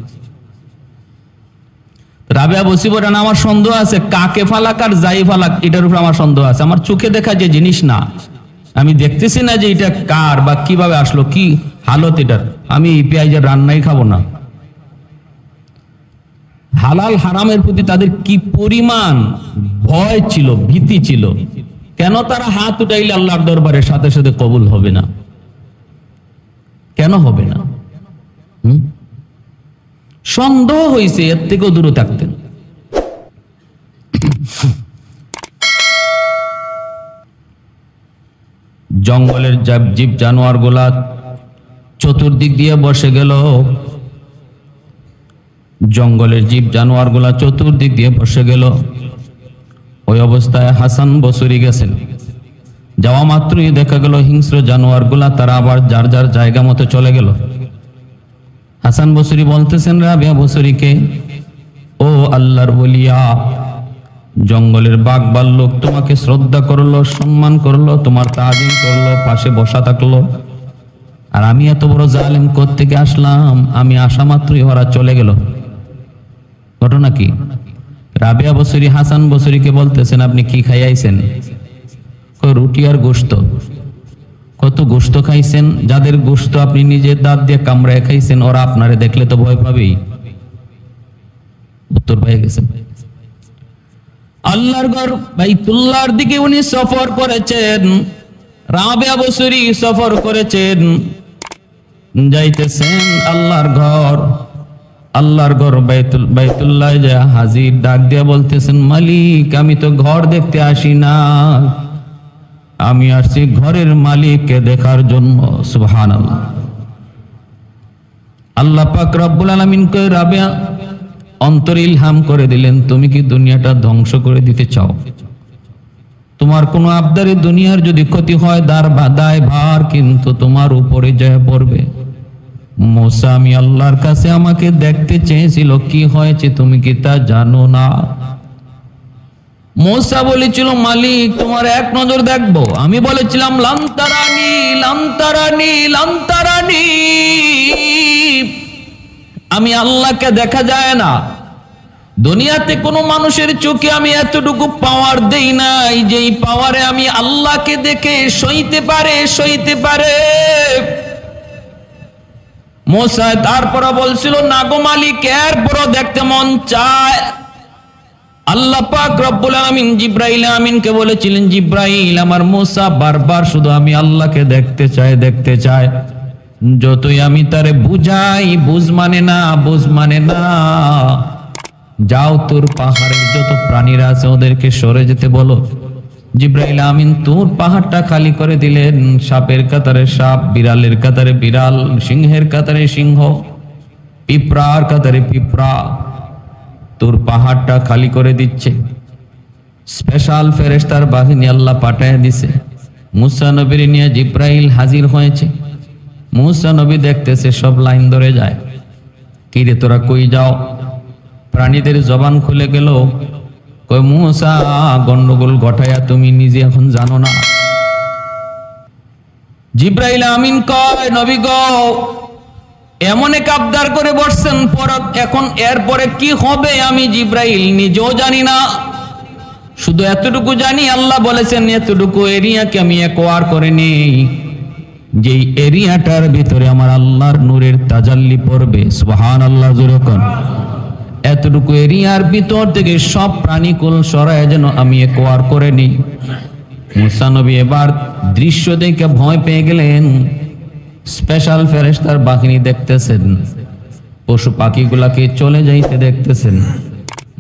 রাবেয়া বসি বলেন আমার সন্দেহ আছে কাকে ফালাক আর যাই ফালাক এটার উপর আমার সন্দেহ আছে। আমার চোখে দেখা যে জিনিস না, আমি দেখতেছি না যে এটা কার বা কিভাবে আসলো, কি হালত এটার। আমি পেঁয়াজের রান্নাই খাবো না। হালাল হারামের প্রতি তাদের কি পরিমাণ ভয় ছিল, ভীতি ছিল। কেন তারা হাত উঠাইলে আল্লাহর দরবারে সাথে সাথে কবুল হবে না? কেন হবে না? সন্দেহ হয়েছে, এর থেকেও দূরে থাকতেন। জঙ্গলের জীব জানোয়ার গুলা চতুর্দিক দিয়ে বসে গেল। জঙ্গলের জীব জানোয়ার গুলা চতুর্দিক দিয়ে বসে গেল। ওই অবস্থায় হাসান বসরি গেছেন। যাওয়া মাত্রই দেখা গেল হিংস্র জানোয়ার গুলা তারা আবার যার যার জায়গা মতো চলে গেল। হাসান বসরি বলতেছেন রাবেয়া বসরিকে, ও আল্লাহর বলিয়া, জঙ্গলের বাঘ ভাল্লুক তোমাকে শ্রদ্ধা করলো, সম্মান করলো, তোমার তাজিম করলো, পাশে বসা থাকলো, আর আমি এত বড় জালেম কোত্থেকে আসলাম? আমি আসা মাত্রই ওরা চলে গেল। ঘটনা কি? রাবেয়া বসরি হাসান বসরিকে বলতেছেন, আপনি কি খাইয়াইছেন? রুটি আর গোশত। কত গোশত খাইছেন? যাদের গোশত আপনি নিজের দাঁত দিয়ে কামড়ায় খাইছেন, ওরা আপনারে দেখলে তো ভয় পাবেই। উত্তর পেয়ে গেছেন। আল্লাহর ঘর বাইতুল্লাহর দিকে উনি সফর করেছেন। রাবেয়া বসরি সফর করেছেন, যাইতেছেন আল্লাহর ঘর। আল্লাহর ঘর বাইতুল্লাহ যা হাজির, ডাক দিয়া বলতেছেন, মালিক আমি তো ঘর দেখতে আসি না, আমি আসছি ঘরের মালিককে দেখার জন্য। সুবহানাল্লাহ। আল্লাহ পাক রব্বুল আলামিন কে রাবেয়া অন্তর ইলহাম করে দিলেন, তুমি কি দুনিয়াটা ধ্বংস করে দিতে চাও? তোমার কোনো আবদারে দুনিয়ার যদি ক্ষতি হয়, দায় ভার কিন্তু তোমার উপরে যায় পড়বে। মুসা, আমি আল্লাহর কাছে আমাকে দেখতে চেয়েছিল, কি হয়েছে তুমি কি তা জানো না? মুসা বলেছিল, মালিক তোমার এক নজর দেখবো। আমি বলেছিলাম লান্তারানি লান্তারানি লান্তারানি, আমি আল্লাহকে দেখা যায় না। দুনিয়াতে কোনো মানুষের চোখে আমি এতটুকু পাওয়ার দেই নাই যে এই পাওয়ারে আমি আল্লাহকে দেখে সইতে পারে। মুসা তারপর বলছিল, না গো মালিক, এরপরও দেখতে মন চায়। আল্লাহ পাক রব্বুল আলামিন জিব্রাইল আমিনকে বলেছিলেন, জিব্রাইল আমার মুসা বারবার শুধু আমি আল্লাহকে দেখতে চায়। যতই আমি তারে বুঝাই, বুঝ মানে না। যাও তোর পাহাড়ের যত প্রাণীরা আছে ওদেরকে সরে যেতে বলো। জিব্রাইল আমিন তোর পাহাড়টা খালি করে দিলেন। সাপের কাতারে সাপ, বিড়ালের কাতারে বিড়াল, সিংহের কাতারে সিংহ, পিঁপড়ার কাতারে পিঁপড়া, তোর পাহাড়টা খালি করে দিচ্ছে। স্পেশাল ফেরেশতার বাহিনী আল্লাহ পাঠায় দিছে। মুসা নবীর নিয়ে জিব্রাইল হাজির হয়েছে। মুসা নবী দেখতেছে, সব লাইন ধরে যায়। কিরে তোরা কই যাও? প্রাণীদের জবান খুলে গেল। কই মুসা, গন্ডগোল ঘটায়া তুমি নিজে এখন জানো না? জিব্রাইল আমিন কয়, নবী গো, এমন এক আবদার করে বসছেন, এখন এরপরে কি হবে আমি জিব্রাইল নিজেও জানি না। শুধু এতটুকু জানি আল্লাহ বলেছেন এতটুকু এরিয়াকে আমি একোয়ার করে নেই, যেই এরিয়াটার ভিতরে আমার আল্লাহর নূরের তাজাল্লি পড়বে। সুবহানাল্লাহ, জোরে কোন। এতটুকু এরিয়ার ভিতর থেকে সব প্রাণীকুল সরায় যেন আমি একোয়ার করে নিই। মুসা নবী এবার দৃশ্য দেখে ভয় পেয়ে গেলেন। স্পেশাল ফেরেশতার বাহিনী দেখতেছেন, পশু পাখিগুলাকে চলে যাইতে দেখতেছেন।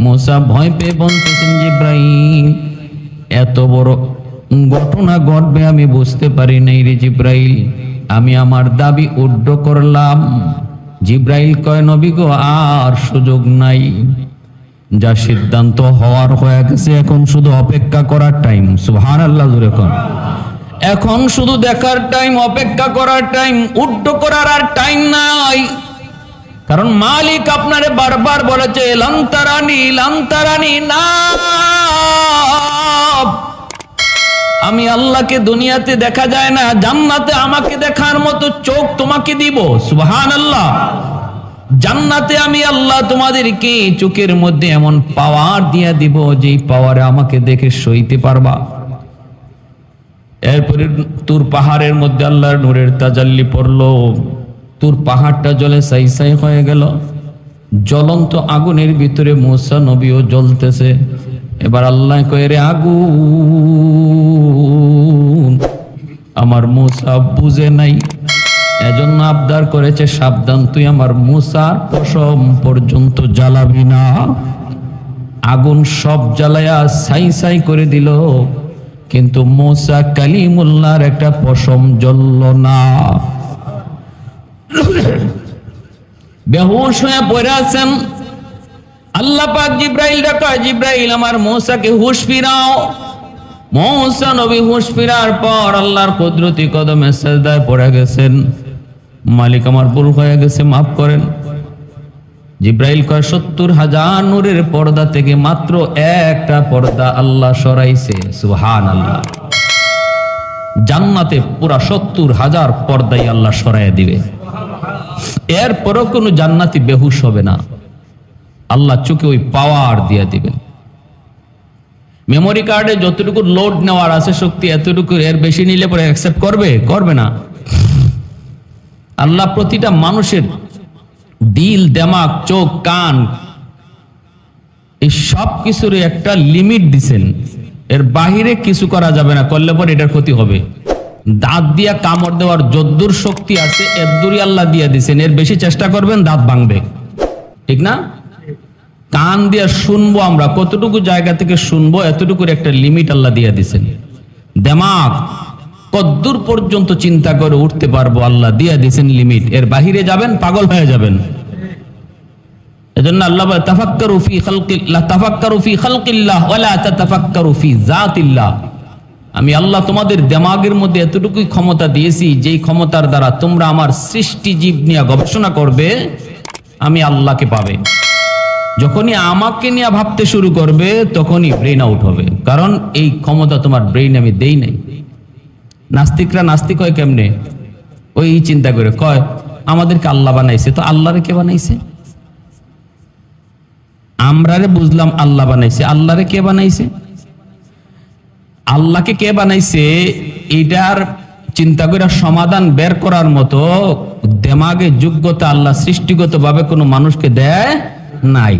মুসা ভয় পেয়ে বলতেছেন, জিব্রাইল এত বড় ঘটনা ঘটবে আমি বুঝতে পারি নাই রে জিব্রাইল, আমি আমার দাবি উড্ড করলাম। জিব্রাইল কয়, নবী গো, আর সুযোগ নাই, যা সিদ্ধান্ত হওয়ার হয়ে গেছে, এখন শুধু অপেক্ষা করার টাইম। সুবহানাল্লাহ, জোরে কোন। এখন শুধু দেখার টাইম, অপেক্ষা করার টাইম, উড্ড করার আর টাইম নাই। কারণ মালিক আপনারে বারবার বলেছে লান্তারানি না, আমি আল্লাহকে দুনিয়াতে দেখা যায় না, জান্নাতে আমাকে দেখার মতো চোখ তোমাকে দিব। সুবহানাল্লাহ। জান্নাতে আমি আল্লাহ তোমাদেরকে চোখের মধ্যে এমন পাওয়ার দিয়া দিব, যেই পাওয়ারে আমাকে দেখে সইতে পারবা। এরপরে তুর পাহাড়ের মধ্যে আল্লাহর নূরের তাজাল্লি পড়লো, তুর পাহাড়টা জ্বলে ছাই ছাই হয়ে গেল। জ্বলন্ত আগুনের ভিতরে মূসা নবীও জ্বলতেছে। এবার আল্লাহ কয়ে, রে আগুন, আমার মূসা বুঝে নাই, এজন্য আবদার করেছে সাবধান, তুই আমার মূসার পশম পর্যন্ত জ্বালাবি না। আগুন সব জ্বালায়া ছাই ছাই করে দিল, কিন্তু মূসা কালিমুল্লাহর একটা পশম জ্বলল না। বেহুশ হয়ে পড়ে আছেন। আল্লাহ পাক জিব্রাইল ডাকা, জিব্রাইল আমার মূসাকে হুঁশ ফিরাও। মূসা নবী হুঁশ ফিরার পর আল্লাহর কুদরতি কদমে সিজদায় পড়ে গেছেন। মালিক আমার ভুল হয়ে গেছে, মাফ করেন। জিব্রাইল কয় ৭০,০০০ নূরের পর্দা থেকে মাত্র একটা পর্দা আল্লাহ সরাইছে। সুবহানাল্লাহ। জান্নাতে পুরা ৭০,০০০ পর্দাই আল্লাহ সরাইয়া দিবে। এরপরও কোনো জান্নাতি বেহুশ হবে না, আল্লাহ চোখে ওই পাওয়ার দিয়ে দিবেন। মেমোরি কার্ডে যতটুকু লোড নেওয়ার আছে শক্তি, এতটুকু, এর বেশি নিলে পরে অ্যাকসেপ্ট করবে না। আল্লাহ প্রতিটা মানুষের দিল, দেমাগ, চোখ, কান, এই সব কিছুর একটা লিমিট দিছেন। এর বাহিরে কিছু করা যাবে না, করলে পরে এটার ক্ষতি হবে। দাঁত দিয়া কামড় দেওয়ার যদ্দূর শক্তি আছে এদ্দুরই আল্লাহ দিয়া দিছেন, এর বেশি চেষ্টা করবেন দাঁত ভাঙবে, ঠিক না? কান দিয়া শুনবো আমরা, কতটুকু জায়গা থেকে শুনবো এতটুকুর একটা লিমিট আল্লাহ দিয়া দিছেন। দেমাগ কদ্দূর পর্যন্ত চিন্তা করে উঠতে পারবো আল্লাহ দিয়া দিছেন লিমিট, এর বাহিরে যাবেন পাগল হয়ে যাবেন। এজন্য আল্লাহ বলে তাফাক্কারু ফি খালকিল্লাহ ওয়ালা তাতাফাক্কারু ফি যাতিল্লাহ। আমি আল্লাহ তোমাদের দেমাগের মধ্যে এতটুকুই ক্ষমতা দিয়েছি, যেই ক্ষমতার দ্বারা তোমরা আমার সৃষ্টি জীব নিয়ে গবেষণা করবে, আমি আল্লাহকে পাবে। যখনই আমাকে নিয়ে ভাবতে শুরু করবে তখনই ব্রেন আউট হবে, কারণ এই ক্ষমতা তোমার ব্রেইন আমি দেই নাই। নাস্তিকরা নাস্তিক হয় কেমনে? ওই চিন্তা করে কয় আমাদেরকে আল্লাহ বানাইছে, তো আল্লাহরে কে বানাইছে? আমরারে বুঝলাম আল্লাহ বানাইছে, আল্লাহরে কে বানাইছে? আল্লাহকে কে বানাইছে এইটার চিন্তা করে সমাধান বের করার মতো দেমাগে যোগ্যতা আল্লাহ সৃষ্টিগত ভাবে কোনো মানুষকে দেয় নাই।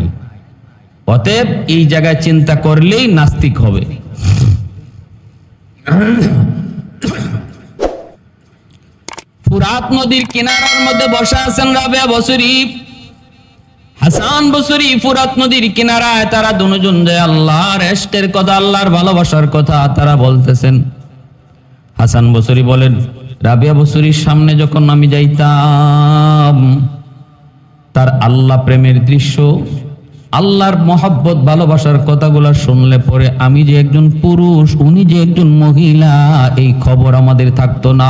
অতএব এই জায়গায় চিন্তা করলেই নাস্তিক হবে। ফুরাত নদীর কিনারার মধ্যে বসে আছেন রাবেয়া বসরি, হাসান বসরি। ফুরাত নদীর কিনারায় তারা দুজন যে আল্লাহর ইশকের কথা, আল্লাহর ভালোবাসার কথা তারা বলতেছেন। হাসান বসরি বলেন, রাবেয়া বসরির সামনে যখন আমি যাইতাম, তার আল্লাহ প্রেমের দৃশ্য, আল্লাহর মহব্বত, ভালোবাসার কথাগুলো শুনলে পরে আমি যে একজন পুরুষ, উনি যে একজন মহিলা, এই খবর আমাদের থাকতো না।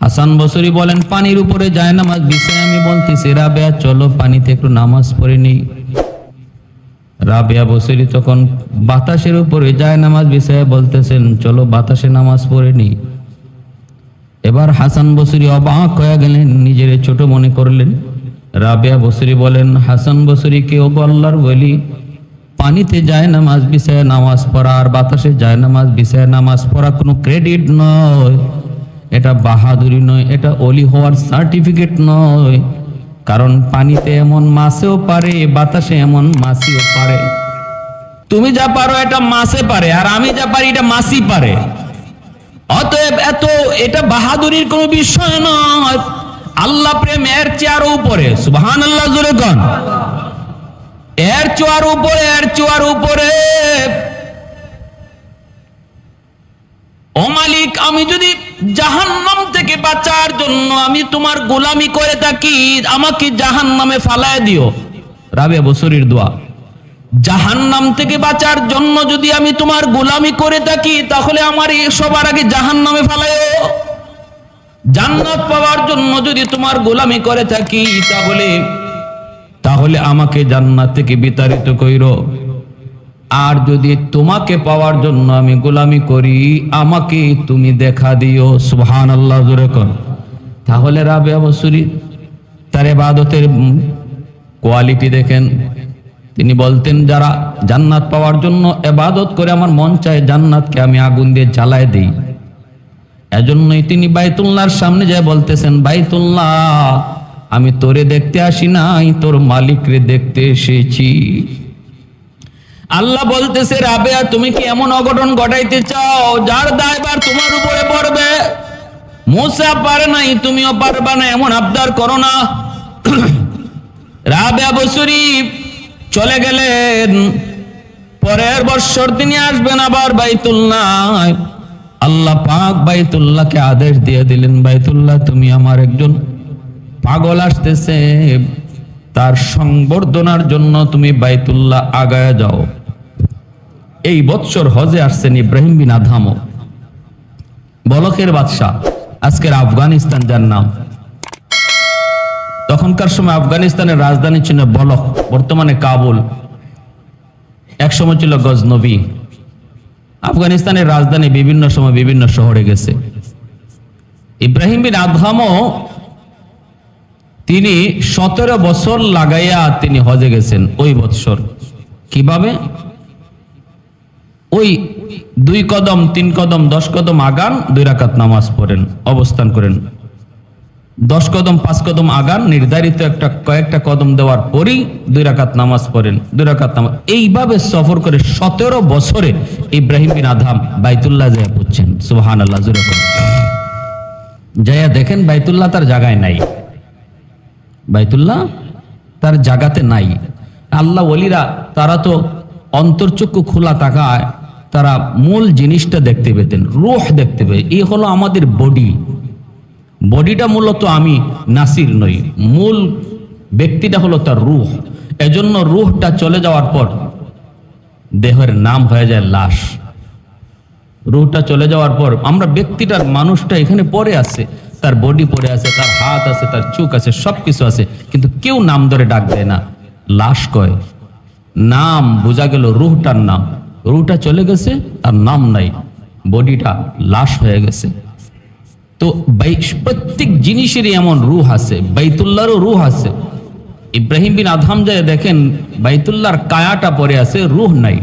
হাসান বসরি বলেন, পানির উপরে জায়নামাজ বিছায় আমি বলতেছি, রাবেয়া চলো পানিতে একটু নামাজ পড়ে নেই। রাবেয়া বসরি তখন বাতাসের উপরে জায়নামাজ বিছায় বলতেছেন, চলো বাতাসে নামাজ পড়ে নেই। এবার হাসান বসরি অবাক হয়ে গেলেন, নিজের ছোট মনে করলেন। রাবেয়া বসরি বলেন, হাসান বসরি কে ও আল্লাহর ওলি, পানিতে জায়নামাজ বিছায় নামাজ পড়া আর বাতাসে জায়নামাজ বিছায় নামাজ পড়া কোনো ক্রেডিট নয়, এটা বাহাদুরি নয়, এটা ওলি হওয়ার সার্টিফিকেট নয়। কারণ পানিতে এমন মাছেও পারে, বাতাসে এমন মাছিও পারে। তুমি যা পারো এটা মাছে পারে, আর আমি যা পারি এটা মাছি পারে। অতএব এটা বাহাদুরির কোনো বিষয় নয়। আল্লাহ প্রেম এর চেয়ার উপরে, সুবহানাল্লাহ জোরে কোন, এর চেয়ার উপরে। ও মালিক, আমি যদি জাহান্নাম থেকে বাঁচার জন্য আমি তোমার গোলামি করে থাকি, আমাকে জাহান্নামে ফালায় দিও। রাবেয়া বসরির দোয়া, জাহান্নাম থেকে বাঁচার জন্য যদি আমি তোমার গোলামি করে থাকি, তাহলে আমার সবার আগে জাহান্নামে ফালায়ও। জান্নাত পাওয়ার জন্য যদি তোমার গোলামি করে থাকি তাহলে আমাকে জান্নাত থেকে বিতাড়িত কইরো। আর যদি তোমাকে পাওয়ার জন্য আমি গোলামি করি, আমাকে তুমি দেখা দিও। সুবহানাল্লাহ জোরে কোন। তাহলে রাবেয়া বসরি তার ইবাদতের কোয়ালিটি দেখেন। তিনি বলতেন, যারা জান্নাত পাওয়ার জন্য ইবাদত করে আমার মন চায় জান্নাতকে আমি আগুন দিয়ে জ্বালায় দেই। এজন্যই তিনি বাইতুল্লাহর সামনে যায় বলতেছেন, বাইতুল্লাহ আমি তোরে দেখতে আসি নাই, তোর মালিকরে দেখতে এসেছি। আল্লাহ বলতেছে, রাবেয়া তুমি কি এমন অঘটন ঘটাইতে চাও যার দায়ভার তোমার উপরে পড়বে? মুসা পারে নাই, তুমিও পারবা না, এমন আবদার করো না। রাবেয়া বসরি চলে গেলেন। পরের বছর তিনি আসবেন আবার বাইতুল্লাহ। আল্লাহ পাক বাইতুল্লাহকে আদেশ দিয়ে দিলেন, বাইতুল্লাহ তুমি আমার একজন পাগল আসতেছে, তার সংবর্ধনার জন্য তুমি বাইতুল্লাহ আগায় যাও। এই বৎসর হজে আসছেন ইব্রাহিম বিন আদহাম, বলকের বাদশাহ, আজকের আফগানিস্তান যার নাম। তখনকার সময় আফগানিস্তানের রাজধানী ছিল বলক, বর্তমানে কাবুল। এক সময় ছিল গজনবী। আফগানিস্তানের রাজধানী বিভিন্ন সময় বিভিন্ন শহরে গেছে। ইব্রাহিম বিন আদহামও তিনি 17 বছর লাগাইয়া তিনি হজে গেছেন ওই বৎসর। কিভাবে? ওই 2 কদম 3 কদম 10 কদম আগান, 2 রাকাত নামাজ পড়েন, অবস্থান করেন। 10 কদম 5 কদম আগান, নির্ধারিত কয়েকটা কদম দেওয়ার পরই 2 রাকাত নামাজ পড়েন, 2 রাকাত নামাজ। এইভাবে সফর করে 17 বছরে ইব্রাহিম বিন আদহাম বাইতুল্লাহ যায় পড়ছেন। সুবহানাল্লাহ জোরে বলেন। যাইয়া দেখেন বাইতুল্লাহ তার জায়গায় নাই, বাইতুল্লাহ তার জায়গাতে নাই। আল্লাহ ওলিরা তারা তো অন্তর্চক্ষু খোলা তাকায়, তারা মূল জিনিসটা দেখতে পেতেন, রূহ দেখতে পেয়ে। এই হলো আমাদের বডিটা মূলত আমি নাসির নই, মূল ব্যক্তিটা হলো তার রূহ। এজন্য রূহটা চলে যাওয়ার পর দেহের নাম হয়ে যায় লাশ। রূহটা চলে যাওয়ার পর আমরা ব্যক্তিটার মানুষটা এখানে পড়ে আছে, তার বডি পড়ে আছে, তার হাত আছে, তার চোখ আছে, সবকিছু আছে, কিন্তু কেউ নাম ধরে ডাক দেয় না, লাশ কয়। নাম বোঝা গেল রূহটার নাম, রূহটা চলে গেছে আর নাম নাই, বডিটা লাশ হয়ে গেছে। তো প্রত্যেক জিনিসেরই এমন রূহ আছে, বাইতুল্লাহরও রূহ আছে। ইব্রাহিম বিন আদহাম যায় দেখেন বাইতুল্লাহর কায়াটা পড়ে আছে, রূহ নাই।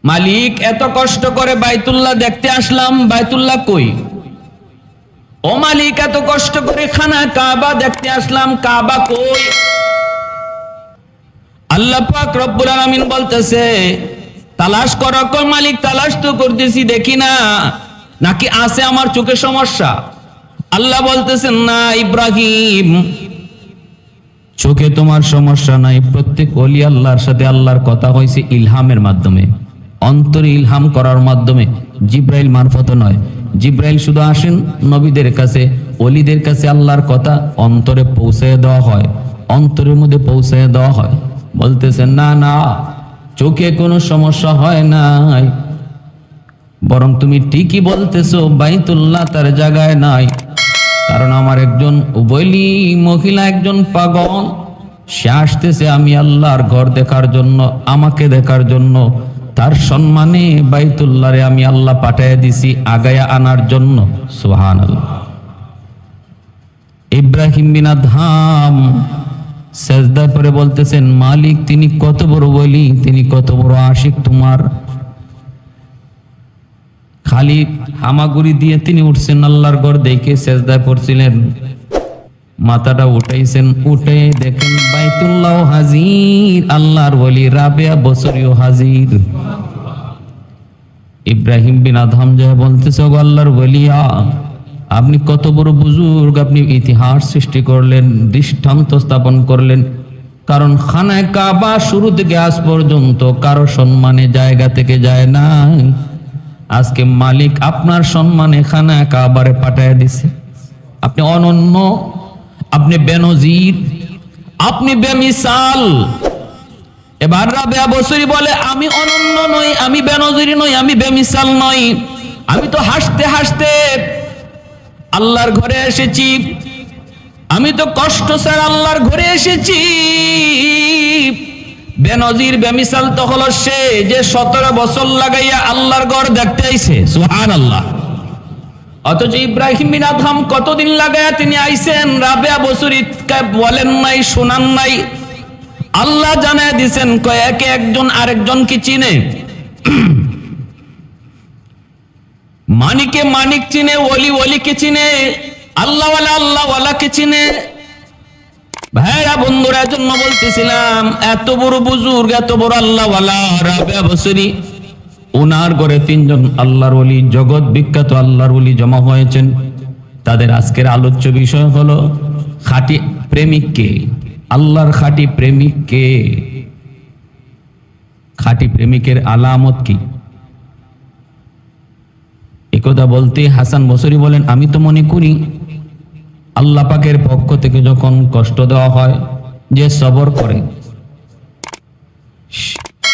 মালিক এত কষ্ট করে বাইতুল্লাহ দেখতে আসলাম, বাইতুল্লাহ কই? ও মালিক এত কষ্ট করে খানা কাবা দেখতে আসলাম, কাবা কই? আল্লাহ পাক রব্বুল আলামিন বলতেছে, তালাশ করো। কই মালিক তালাশ তো করতেছি, দেখি না, নাকি আছে আমার চোখে সমস্যা? আল্লাহ বলতেছেন, না ইব্রাহিম, চোখে তোমার সমস্যা নাই। প্রত্যেক ওলি আল্লাহর সাথে আল্লাহর কথা হয়েছে ইলহামের মাধ্যমে, অন্তরে ইলহাম করার মাধ্যমে, জিব্রাইল মারফত নয়। জিব্রাইল শুধু আসেন নবীদের কাছে, ওলিদের কাছে আল্লাহর কথা অন্তরে পৌঁছায় দেওয়া হয়, অন্তরের মধ্যে পৌঁছায় দেওয়া হয়। বলতেছেন, না না, চোখে কোনো সমস্যা হয় নাই, বরং তুমি ঠিকই বলতেছো বাইতুল্লাহ তার জায়গায় নাই। কারণ আমার একজন ওলি মহিলা, একজন পাগল, সে আসতেছে আমি আল্লাহর ঘর দেখার জন্য, আমাকে দেখার জন্য। তার সম্মানে বাইতুল্লাহরে আমি আল্লাহ পাঠাইয়া দিছি আগায়া আনার জন্য। সুবহানাল্লাহ। ইব্রাহিম বিন আদহাম সেজদা করে বলতেছেন, মালিক তিনি কত বড় ওলি, তিনি কত বড় আশিক তোমার। খালি হামাগুড়ি দিয়ে তিনি উঠছেন, আল্লাহর ঘর দেখে সেজদায় পড়ছিলেন, মাথাটা উঠাইছেন, উঠে দেখেন বাইতুল্লাহ হাজির, আল্লাহর ওলি রাবেয়া বসরিও হাজির। ইব্রাহিম বিন আদহাম যা বলতেছে, গো আল্লাহর ওলিয়া, আপনি কত বড় বুজুর্গ, আপনি ইতিহাস সৃষ্টি করলেন, দৃষ্টান্ত স্থাপন করলেন। কারণ খানায় কাবা শুরু থেকে আজ পর্যন্ত কারো সম্মানে জায়গা থেকে যায় না। আজকে মালিক আপনার সম্মানে খানায় কাবারে পাঠায় দিছে। আপনি অনন্য, আপনি বেনজির, আপনি বেমিসাল। এবার রাবেয়া বসরি বলে, আমি অনন্য নই, আমি বেনজির নই, আমি বেমিসাল নই। আমি তো হাসতে হাসতে আল্লাহর ঘরে এসেছি, আমি তো কষ্ট ছাড়া আল্লাহর ঘরে এসেছি। বেনজির বেমিসাল তো হলো সে যে 17 বছর লাগাইয়া আল্লাহর ঘর দেখতে আইছে, সুবহানাল্লাহ। অথচ ইব্রাহিম বিন আদহাম কতদিন লাগাইয়া তিনি আইছেন, রাবেয়া বসুরি বলেন নাই, শোনান নাই। আল্লাহ জানায় দিছেন একে একজন আরেকজনকে চিনে। মানিকে মানিক চিনে, ওলি ওলিকে চিনে, আল্লাহওয়ালা আল্লাহওয়ালাকে চিনে। ভাইরা বন্ধুরা, জন্য বলতেছিলাম এত বড় বুজুর্গ, এত বড় আল্লাহওয়ালা রাবেয়া বসরি, ওনার ঘরে 3 জন আল্লাহর ওলি, জগৎ বিখ্যাত আল্লাহর ওলি জমা হয়েছেন। তাদের আজকের আলোচ্য বিষয় হলো খাঁটি প্রেমিক কে, আল্লাহর খাঁটি প্রেমিক কে, খাঁটি প্রেমিকের আলামত কি। একথা বলতে হাসান বসরি বলেন, আমি তো মনে করি আল্লাহ পাকের পক্ষ থেকে যখন কষ্ট দেওয়া হয়, যে সবর করে,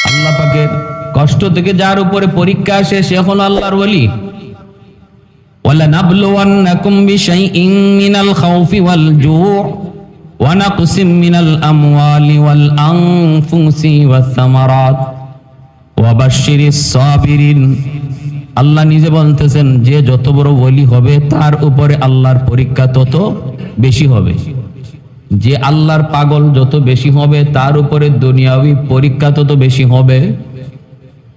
আল্লাহ পাকের কষ্ট থেকে যার উপরে পরীক্ষা আসে সে হলো আল্লাহর ওলি। ওয়ালা নাবলুওয়ান্নাকুম বিশাইইন মিনাল খাউফি ওয়াল জু' ওয়া নাকসিম মিনাল আমওয়ালি ওয়াল আনফুসি ওয়াস সামারাত ওয়া বাশশিরিস সাবিরিন। আল্লাহ নিজে বলতেছেন যে যত বড় ওলি হবে তার উপরে আল্লাহর পরীক্ষা তত বেশি হবে। যে আল্লাহর পাগল যত বেশি হবে তার উপরে দুনিয়াবি পরীক্ষা তত বেশি হবে।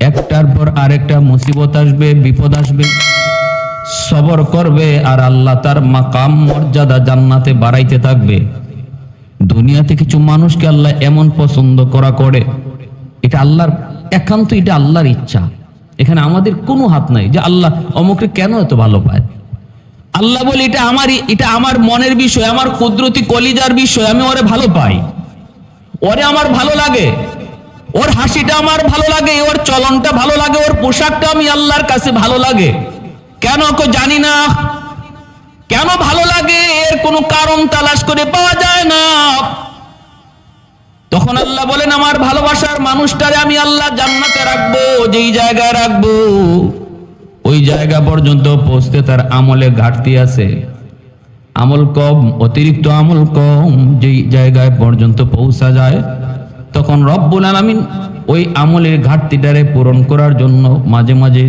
একটার পর আরেকটা মুসিবত আসবে, বিপদ আসবে, সবর করবে আর আল্লাহ তার মাকাম মর্যাদা জান্নাতে বাড়াইতে থাকবে। দুনিয়াতে কিছু মানুষকে আল্লাহ এমন পছন্দ করা করে, এটা আল্লাহর একান্ত, এটা আল্লাহর ইচ্ছা। এখানে আমাদের কোনো হাত নাই যে আল্লাহ অমুককে কেন এত ভালো পায়। আল্লাহ বলে এটা আমার মনের বিষয়, আমার কুদরতি কলিজার বিষয়, আমি ওরে ভালো পাই, ওরে আমার ভালো লাগে, ওর হাসিটা আমার ভালো লাগে, ওর চলনটা ভালো লাগে, ওর পোশাকটা আমি আল্লাহর কাছে ভালো লাগে। কেন জানি না, কেন ভালো লাগে এর কোনো কারণ তালাশ করে পাওয়া যায় না। তখন আল্লাহ বলেন আমার ভালোবাসার মানুষটারে আমি আল্লাহ জান্নাতে রাখবো, যেই জায়গায় রাখবো ওই জায়গা পর্যন্ত পৌঁছতে তার আমলে ঘাটতি আছে, আমল কম, অতিরিক্ত আমল কম, যেই জায়গায় পর্যন্ত পৌঁছা যায় তখন রব্বুল আলামিন ওই আমলের ঘাটতিটারে পূরণ করার জন্য মাঝে মাঝে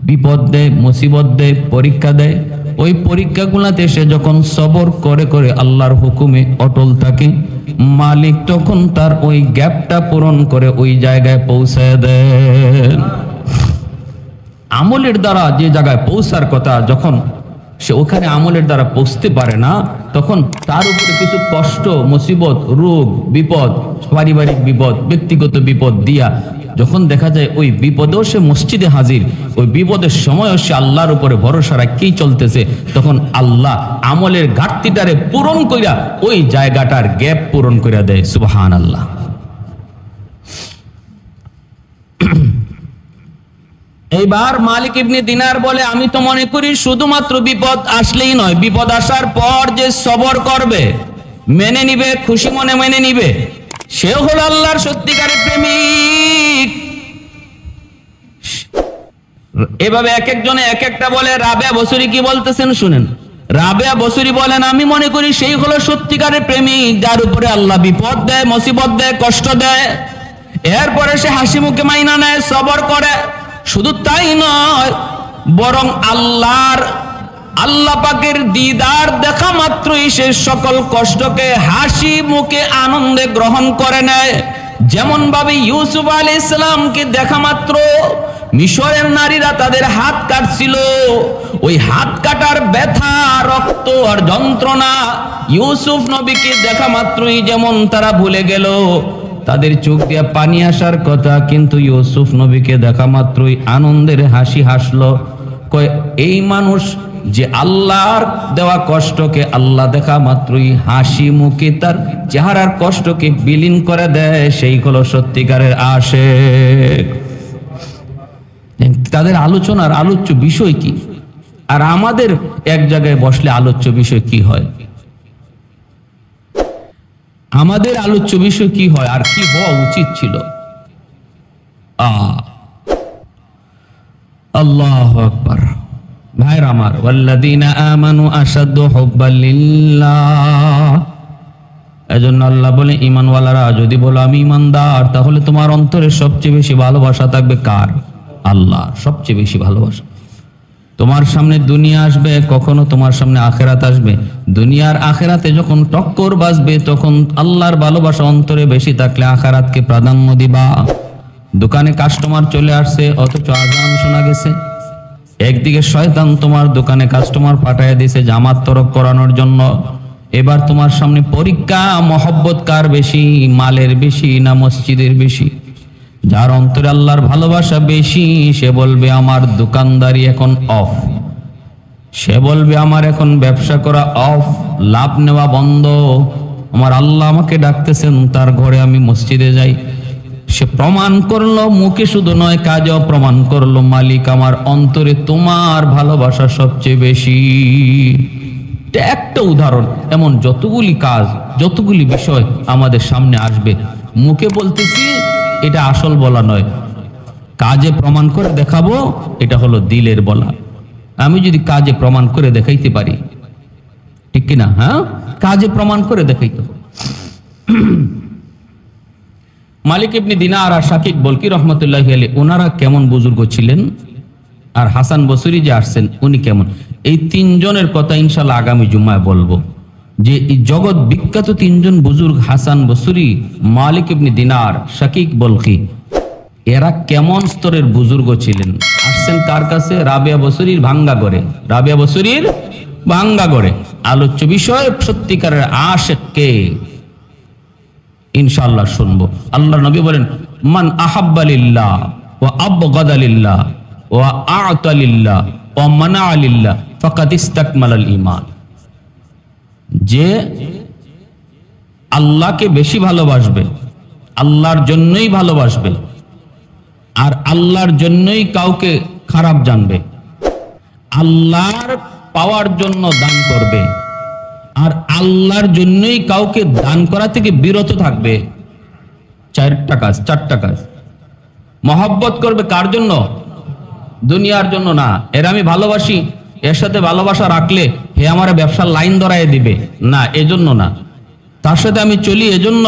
বিপদ দেয়, মুসিবত দেয়, পরীক্ষা দেয়। ওই পরীক্ষাগুলোতে সে যখন সবর করে করে আল্লাহর হুকুমে অটল থাকে, মালিক তখন তার ওই গ্যাপটা পূরণ করে ওই জায়গায় পৌঁছায় দেন। আমলের দ্বারা যে জায়গায় পৌঁছার কথা, যখন সে ওখানে আমলের দ্বারা পৌঁছতে পারে না, তখন তার উপরে কিছু কষ্ট, মুসিবত, রোগ, বিপদ, পারিবারিক বিপদ, ব্যক্তিগত বিপদ দিয়া যখন দেখা যায় ওই বিপদেও সে মসজিদে হাজির, ওই বিপদের সময়ও সে আল্লাহর উপরে ভরসা রাখেই চলতেছে, তখন আল্লাহ আমলের ঘাটতিটারে পূরণ কইরা ওই জায়গাটার গ্যাপ পূরণ কইরা দেয়। সুবহানাল্লাহ। এইবার মালিক ইবনে দিনার বলে আমি তো মনে করি শুধুমাত্র বিপদ আসলেই নয়, বিপদ আসার পর যে সবর করবে, মেনে নিবে, খুশি মনে মেনে নিবে, সে হলো আল্লাহর সত্যিকারের প্রেমিক। এভাবে এক একজনে এক একটা বলে। রাবেয়া বসরি কি বলতেছেন শুনেন। রাবেয়া বসরি বলেন আমি মনে করি সেই হলো সত্যিকারের প্রেমিক যার উপরে আল্লাহ বিপদ দেয়, মুসিবত দেয়, কষ্ট দেয়, এরপরে সে হাসি মুখে মাইনা নেয়, সবর করে। শুধু তাই নয়, বরং আল্লাহ পাকের দিদার দেখা মাত্রই সে সকল কষ্টকে হাসি মুখে আনন্দে গ্রহণ করে নেয়। যেমন ভাবে ইউসুফ আলাইহিস সালামকে দেখা মাত্র মিশরের নারীরা তাদের হাত কাটছিল, ওই হাত কাটার ব্যথা, রক্ত আর যন্ত্রণা ইউসুফ নবীকে দেখা মাত্রই যেমন তারা ভুলে গেল, তাদের চোখ দিয়ে পানি আসার কথা, কিন্তু ইউসুফ নবীকে দেখা মাত্রই আনন্দের হাসি হাসলো। কয় এই মানুষ যে আল্লাহর দেওয়া কষ্টকে আল্লাহ দেখা মাত্রই হাসি মুখে তার চেহারার কষ্টকে বিলীন করে দেয়, সেই হলো সত্যিকারের আশিক। তাদের আলোচনার আলোচ্য বিষয় কি, আর আমাদের এক জায়গায় বসলে আলোচ্য বিষয় কি হয়, আমাদের আলোচ্য বিষয় কি হয় আর কি হওয়া উচিত ছিল। আল্লাহু আকবার। ভাইরা আমার, ওয়াল্লাযীনা আমানু আশাদ্দু হুব্বাল লিল্লাহ। এজন্য আল্লাহ বলে ঈমানওয়ালারা যদি বলো আমি ঈমানদার, তাহলে তোমার অন্তরে সবচেয়ে বেশি ভালোবাসা থাকবে কার? আল্লাহ। সবচেয়ে বেশি ভালোবাসা। তোমার সামনে দুনিয়া আসবে, কখনো তোমার সামনে আখেরাত আসবে। দুনিয়ার আখেরাতে যখন টক্কর বাজবে, তখন আল্লাহর ভালোবাসা অন্তরে বেশি থাকলে আখেরাতকে প্রাধান্য দিবা। দোকানে কাস্টমার চলে আসছে, অথচ আজান শোনা গেছে। একদিকে শয়তান তোমার দোকানে কাস্টমার পাঠায় দিয়েছে জামাত তরক করানোর জন্য। এবার তোমার সামনে পরীক্ষা, মহব্বত কার বেশি? মালের বেশি না মসজিদের বেশি? যার অন্তরে আল্লাহর ভালোবাসা বেশি, সে বলবে আমার দোকানদারি এখন অফ, সে বলবে আমার এখন ব্যবসা করা অফ, লাভ নেওয়া বন্ধ, আমার আল্লাহ আমাকে ডাকতেছেন, তার ঘরে আমি মসজিদে যাই। সে প্রমাণ করলো, মুখে শুধু নয় কাজেও প্রমাণ করলো, মালিক আমার অন্তরে তোমার ভালোবাসা সবচেয়ে বেশি। একটা উদাহরণ, এমন যতগুলি কাজ, যতগুলি বিষয় আমাদের সামনে আসবে, মুখে বলতেছি এটা আসল বলা নয়, কাজে প্রমাণ করে দেখাবো, এটা হলো দিলের বলা। আমি যদি কাজে প্রমাণ করে দেখাইতে পারি, ঠিক কিনা? হ্যাঁ, কাজে প্রমাণ করে দেখাইতে। মালিক ইবনে দিনার আর শাকিক বলকি রহমতুল্লাহি আলাইহি, ওনারা কেমন বুজুর্গ ছিলেন, আর হাসান বসরি যে আসছেন উনি কেমন, এই তিনজনের কথা ইনশাআল্লাহ আগামী জুম্মায় বলবো। যে এই জগৎ বিখ্যাত তিনজন বুজুর্গ, হাসান বসরি, মালিক ইবনে দিনার, শাকিক বলকি, এরা কেমন স্তরের বুজুর্গ ছিলেন। আসছেন কার কাছে? রাবিয়া বসরির ভাঙ্গা করে, রাবিয়া বসরির ভাঙ্গা করে। আলোচ্য বিষয় সত্যিকারের আশিক কে, ইনশাআল্লাহ শুনবো। আল্লাহ নবী বলেন, মান আহাব্বা লিল্লাহ ওয়া আবগাদা লিল্লাহ ওয়া আ'তা লিল্লাহ ওয়া মানা'a লিল্লাহ ফাকাদ ইসতাকমালাল ঈমান। যে আল্লাহকে বেশি ভালোবাসবে, আল্লাহর জন্যই ভালোবাসবে, আর আল্লাহর জন্যই কাউকে খারাপ জানবে, আল্লাহর পাওয়ার জন্য দান করবে, আর আল্লাহর জন্যই কাউকে দান করা থেকে বিরত থাকবে। চারটা কাজ। মহব্বত করবে কার জন্য? দুনিয়ার জন্য না। এর আমি ভালোবাসি, এর সাথে ভালোবাসা রাখলে হে আমার ব্যবসার লাইন ধরায় দিবে না, এজন্য না। তার সাথে আমি চলি এজন্য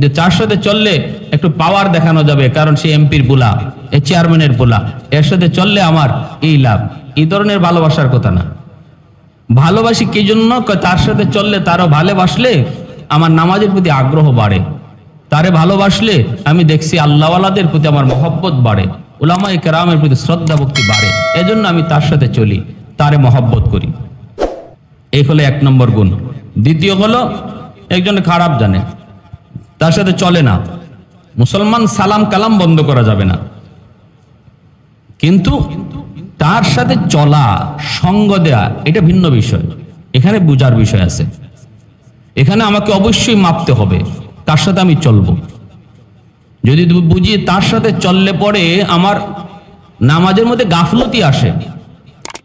যে তার সাথে চললে একটু পাওয়ার দেখানো যাবে, কারণ সে এমপির পোলা, এ চেয়ারম্যানের পোলা, এর সাথে চললে আমার এই লাভ, এই ধরনের ভালোবাসার কথা না। ভালোবাসি কি জন্য? তার সাথে চললে, তারও ভালোবাসলে আমার নামাজের প্রতি আগ্রহ বাড়ে, তারে ভালোবাসলে আমি দেখছি আল্লাহওয়ালাদের প্রতি আমার মহব্বত বাড়ে, উলামায়ে কেরামের প্রতি শ্রদ্ধা ভক্তি বাড়ে, এজন্য আমি তার সাথে চলি, তারে মহব্বত করি। এই হলো 1 নম্বর গুণ। দ্বিতীয় হলো, একজনে খারাপ জানে, তার সাথে চলে না। মুসলমান সালাম কালাম বন্ধ করা যাবে না, কিন্তু তার সাথে চলা, সঙ্গ দেয়া, এটা ভিন্ন বিষয়। এখানে বুঝার বিষয় আছে। এখানে আমাকে অবশ্যই মাপতে হবে তার সাথে আমি চলবো। যদি বুঝি তার সাথে চললে পরে আমার নামাজের মধ্যে গাফলতি আসে,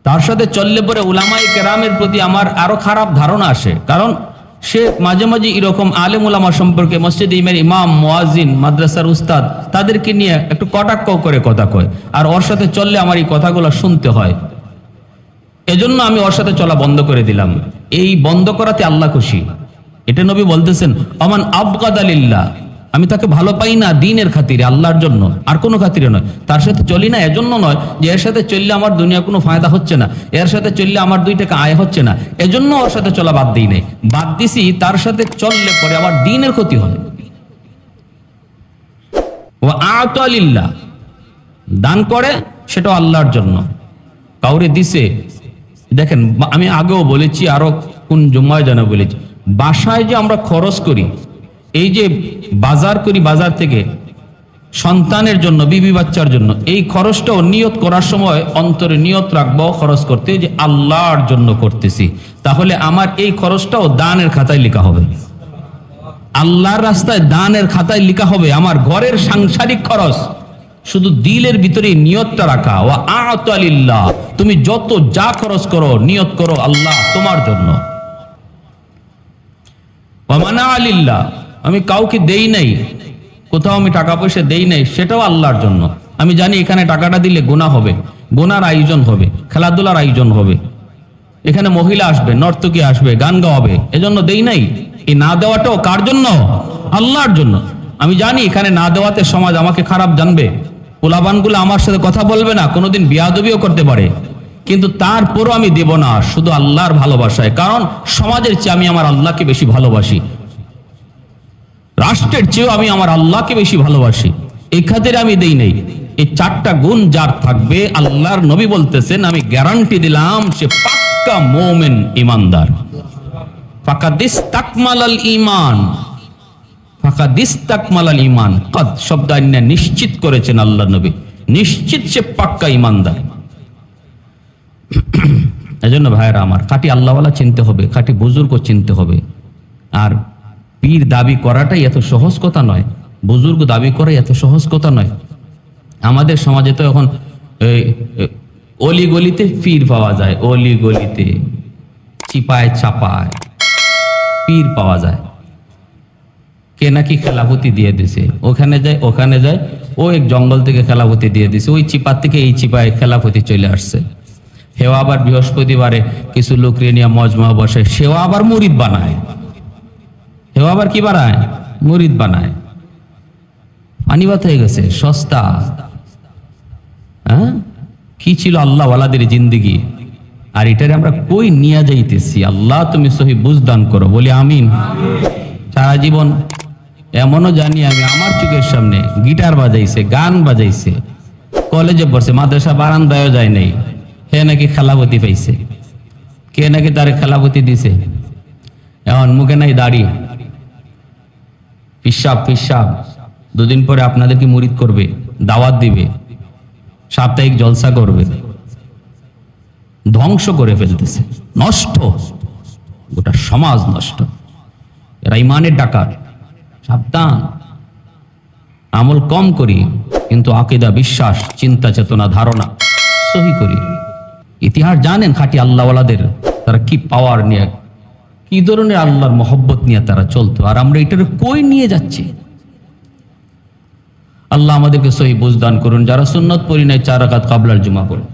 তার সাথে চললে পরে উলামায়ে কেরামের প্রতি আমার আরো খারাপ ধারণা আসে, কারণ সে মাঝে মাঝে এরকম আলেম উলামা সম্পর্কে, মসজিদে ইমাম, মুয়াজ্জিন, মাদ্রাসার উস্তাদ, তাদেরকে নিয়ে একটু কটাক্ষ করে কথা কয়, আর ওর সাথে চললে আমার এই কথাগুলো শুনতে হয়। এজন্য আমি ওর সাথে চলা বন্ধ করে দিলাম। এই বন্ধ করাতে আল্লাহ খুশি। এটা নবী বলতেছেন, আমান আবগাদা লিল্লাহ, আমি তাকে ভালো পাই না দ্বীনের খাতিরে, আল্লাহর জন্য, আর কোনো খাতিরে নয়। তার সাথে চলি না এজন্য নয় যে এর সাথে চললে আমার দুনিয়া কোনো ফায়দা হচ্ছে না, এর সাথে চললে আমার 2 টাকা আয় হচ্ছে না, এজন্য ওর সাথে চলা বাদ দিই নাই। বাদ দিছি তার সাথে চললে পরে আমার দ্বীনের ক্ষতি হয়। ওয়া আ'তা লিল্লাহ, দান করে সেটাও আল্লাহর জন্য, কাউরে দিছে। দেখেন, আমি আগেও বলেছি, আরো কোন জুম্মায় যেন বলেছি, বাসায় যে আমরা খরচ করি, এই যে বাজার করি, বাজার থেকে সন্তানের জন্য, বিবি বাচ্চার জন্য, এই খরচটাও নিয়ত করার সময় অন্তরে নিয়ত রাখবো খরচ করতে যে আল্লাহর জন্য করতেছি, তাহলে আমার এই খরচটাও দানের খাতায় লেখা হবে, আল্লাহর রাস্তায় দানের খাতায় লেখা হবে। আমার ঘরের সাংসারিক খরচ শুধু দিলের ভিতরে নিয়তটা রাখা। ওয়া আ'তা লিল্লাহ, তুমি যত যা খরচ করো নিয়ত করো আল্লাহ তোমার জন্য। ওয়া মানা'a লিল্লাহ, আমি কাউকে দেই নাই, কোথাও আমি টাকা পয়সা দেই নাই, সেটাও আল্লাহর জন্য। আমি জানি এখানে টাকাটা দিলে গুনাহ হবে, গোনার আয়োজন হবে, খেলাধুলার আয়োজন হবে, এখানে মহিলা আসবে, নর্তকী আসবে, গান গাওয়াবে, এজন্য দেই নাই। এই না দেওয়াটাও কার জন্য? আল্লাহর জন্য। আমি জানি এখানে না দেওয়াতে সমাজ আমাকে খারাপ জানবে, পোলাবানগুলো আমার সাথে কথা বলবে না, কোনোদিন বিয়াদবিও করতে পারে, কিন্তু তারপরও আমি দেব না, শুধু আল্লাহর ভালোবাসায়। কারণ সমাজের চেয়ে আমি আমার আল্লাহকে বেশি ভালোবাসি, রাষ্ট্রের চেয়েও আমি আমার আল্লাহকে বেশি ভালোবাসি, এই খাতিরে আমি দেই নাই। এই চারটা গুণ যার থাকবে, আল্লাহর নবী বলতেছেন, আমি গ্যারান্টি দিলাম সে পাক্কা মুমিন, ইমানদার। ফাকাদিস্তাকমালাল ঈমান, ফাকাদিস্তাকমালাল ঈমান, কদ শব্দ আইনা নিশ্চিত করেছেন আল্লাহর নবী, নিশ্চিত সে পাক্কা ইমানদার। এজন্য ভাইরা আমার, খাঁটি আল্লাহওয়ালা চিনতে হবে, খাঁটি বুজুর্গ চিনতে হবে। আর পীর দাবি করাটাই এত সহজ কথা নয়, বুজুর্গ দাবি করাই এত সহজ কথা নয়। আমাদের সমাজে তো এখন অলি গলিতে পীর পাওয়া যায়, অলি গলিতে চিপায় চাপায় পীর পাওয়া যায়। কে নাকি খেলাফতি দিয়ে দিছে, ওখানে যায় ওখানে যায়, ও এক জঙ্গল থেকে খেলাফতি দিয়ে দিছে, ওই চিপার থেকে এই চিপায় খেলাফতি চলে আসছে। হেও আবার বৃহস্পতিবারে কিছু লোক নিয়ে মজমা বসে, সেও আবার মুরিদ বানায়, হেও আবার কি বানায়? মুরিদ বানায়। আনিবাত হয়ে গেছে, সস্তা। হ্যাঁ, কি ছিল আল্লাহ ওয়ালাদের জিন্দিগি, আর এটারে আমরা কই নিয়ে যাইতেছি। আল্লাহ তুমি সহি বুঝদান করো, বলি আমিন। সারা জীবন এমনও জানি আমি, আমার চোখের সামনে গিটার বাজাইছে, গান বাজাইছে, কলেজে পড়ছে, মাদ্রাসা বারান্দায়ও যায় নাই, হে নাকি খেলাপতি পাইছে, কে নাকি তার খেলাপতি দিছে। এখন মুখে নাই দাড়ি, পিসাব পিসাব, দুদিন পরে আপনাদেরকে মুরিদ করবে, দাওয়াত দিবে, সাপ্তাহিক জলসা করবে, ধ্বংস করে ফেলতেছে, নষ্ট, গোটা সমাজ নষ্ট। এরা ইমানের ডাকাত। সাবধান, আমল কম করি কিন্তু আকীদা, বিশ্বাস, চিন্তা চেতনা, ধারণা সহি করি। ইতিহাস জানেন খাঁটি আল্লাহওয়ালাদের, তারা কি পাওয়ার নিয়ে, কি ধরনের আল্লাহর মহব্বত নিয়ে তারা চলতো, আর আমরা এটার কই নিয়ে যাচ্ছি। আল্লাহ আমাদেরকে সহি বুঝদান করুন। যারা সুন্নত পড়ি নাই 4 রাকাত কাবলার জুমা পড়ুন।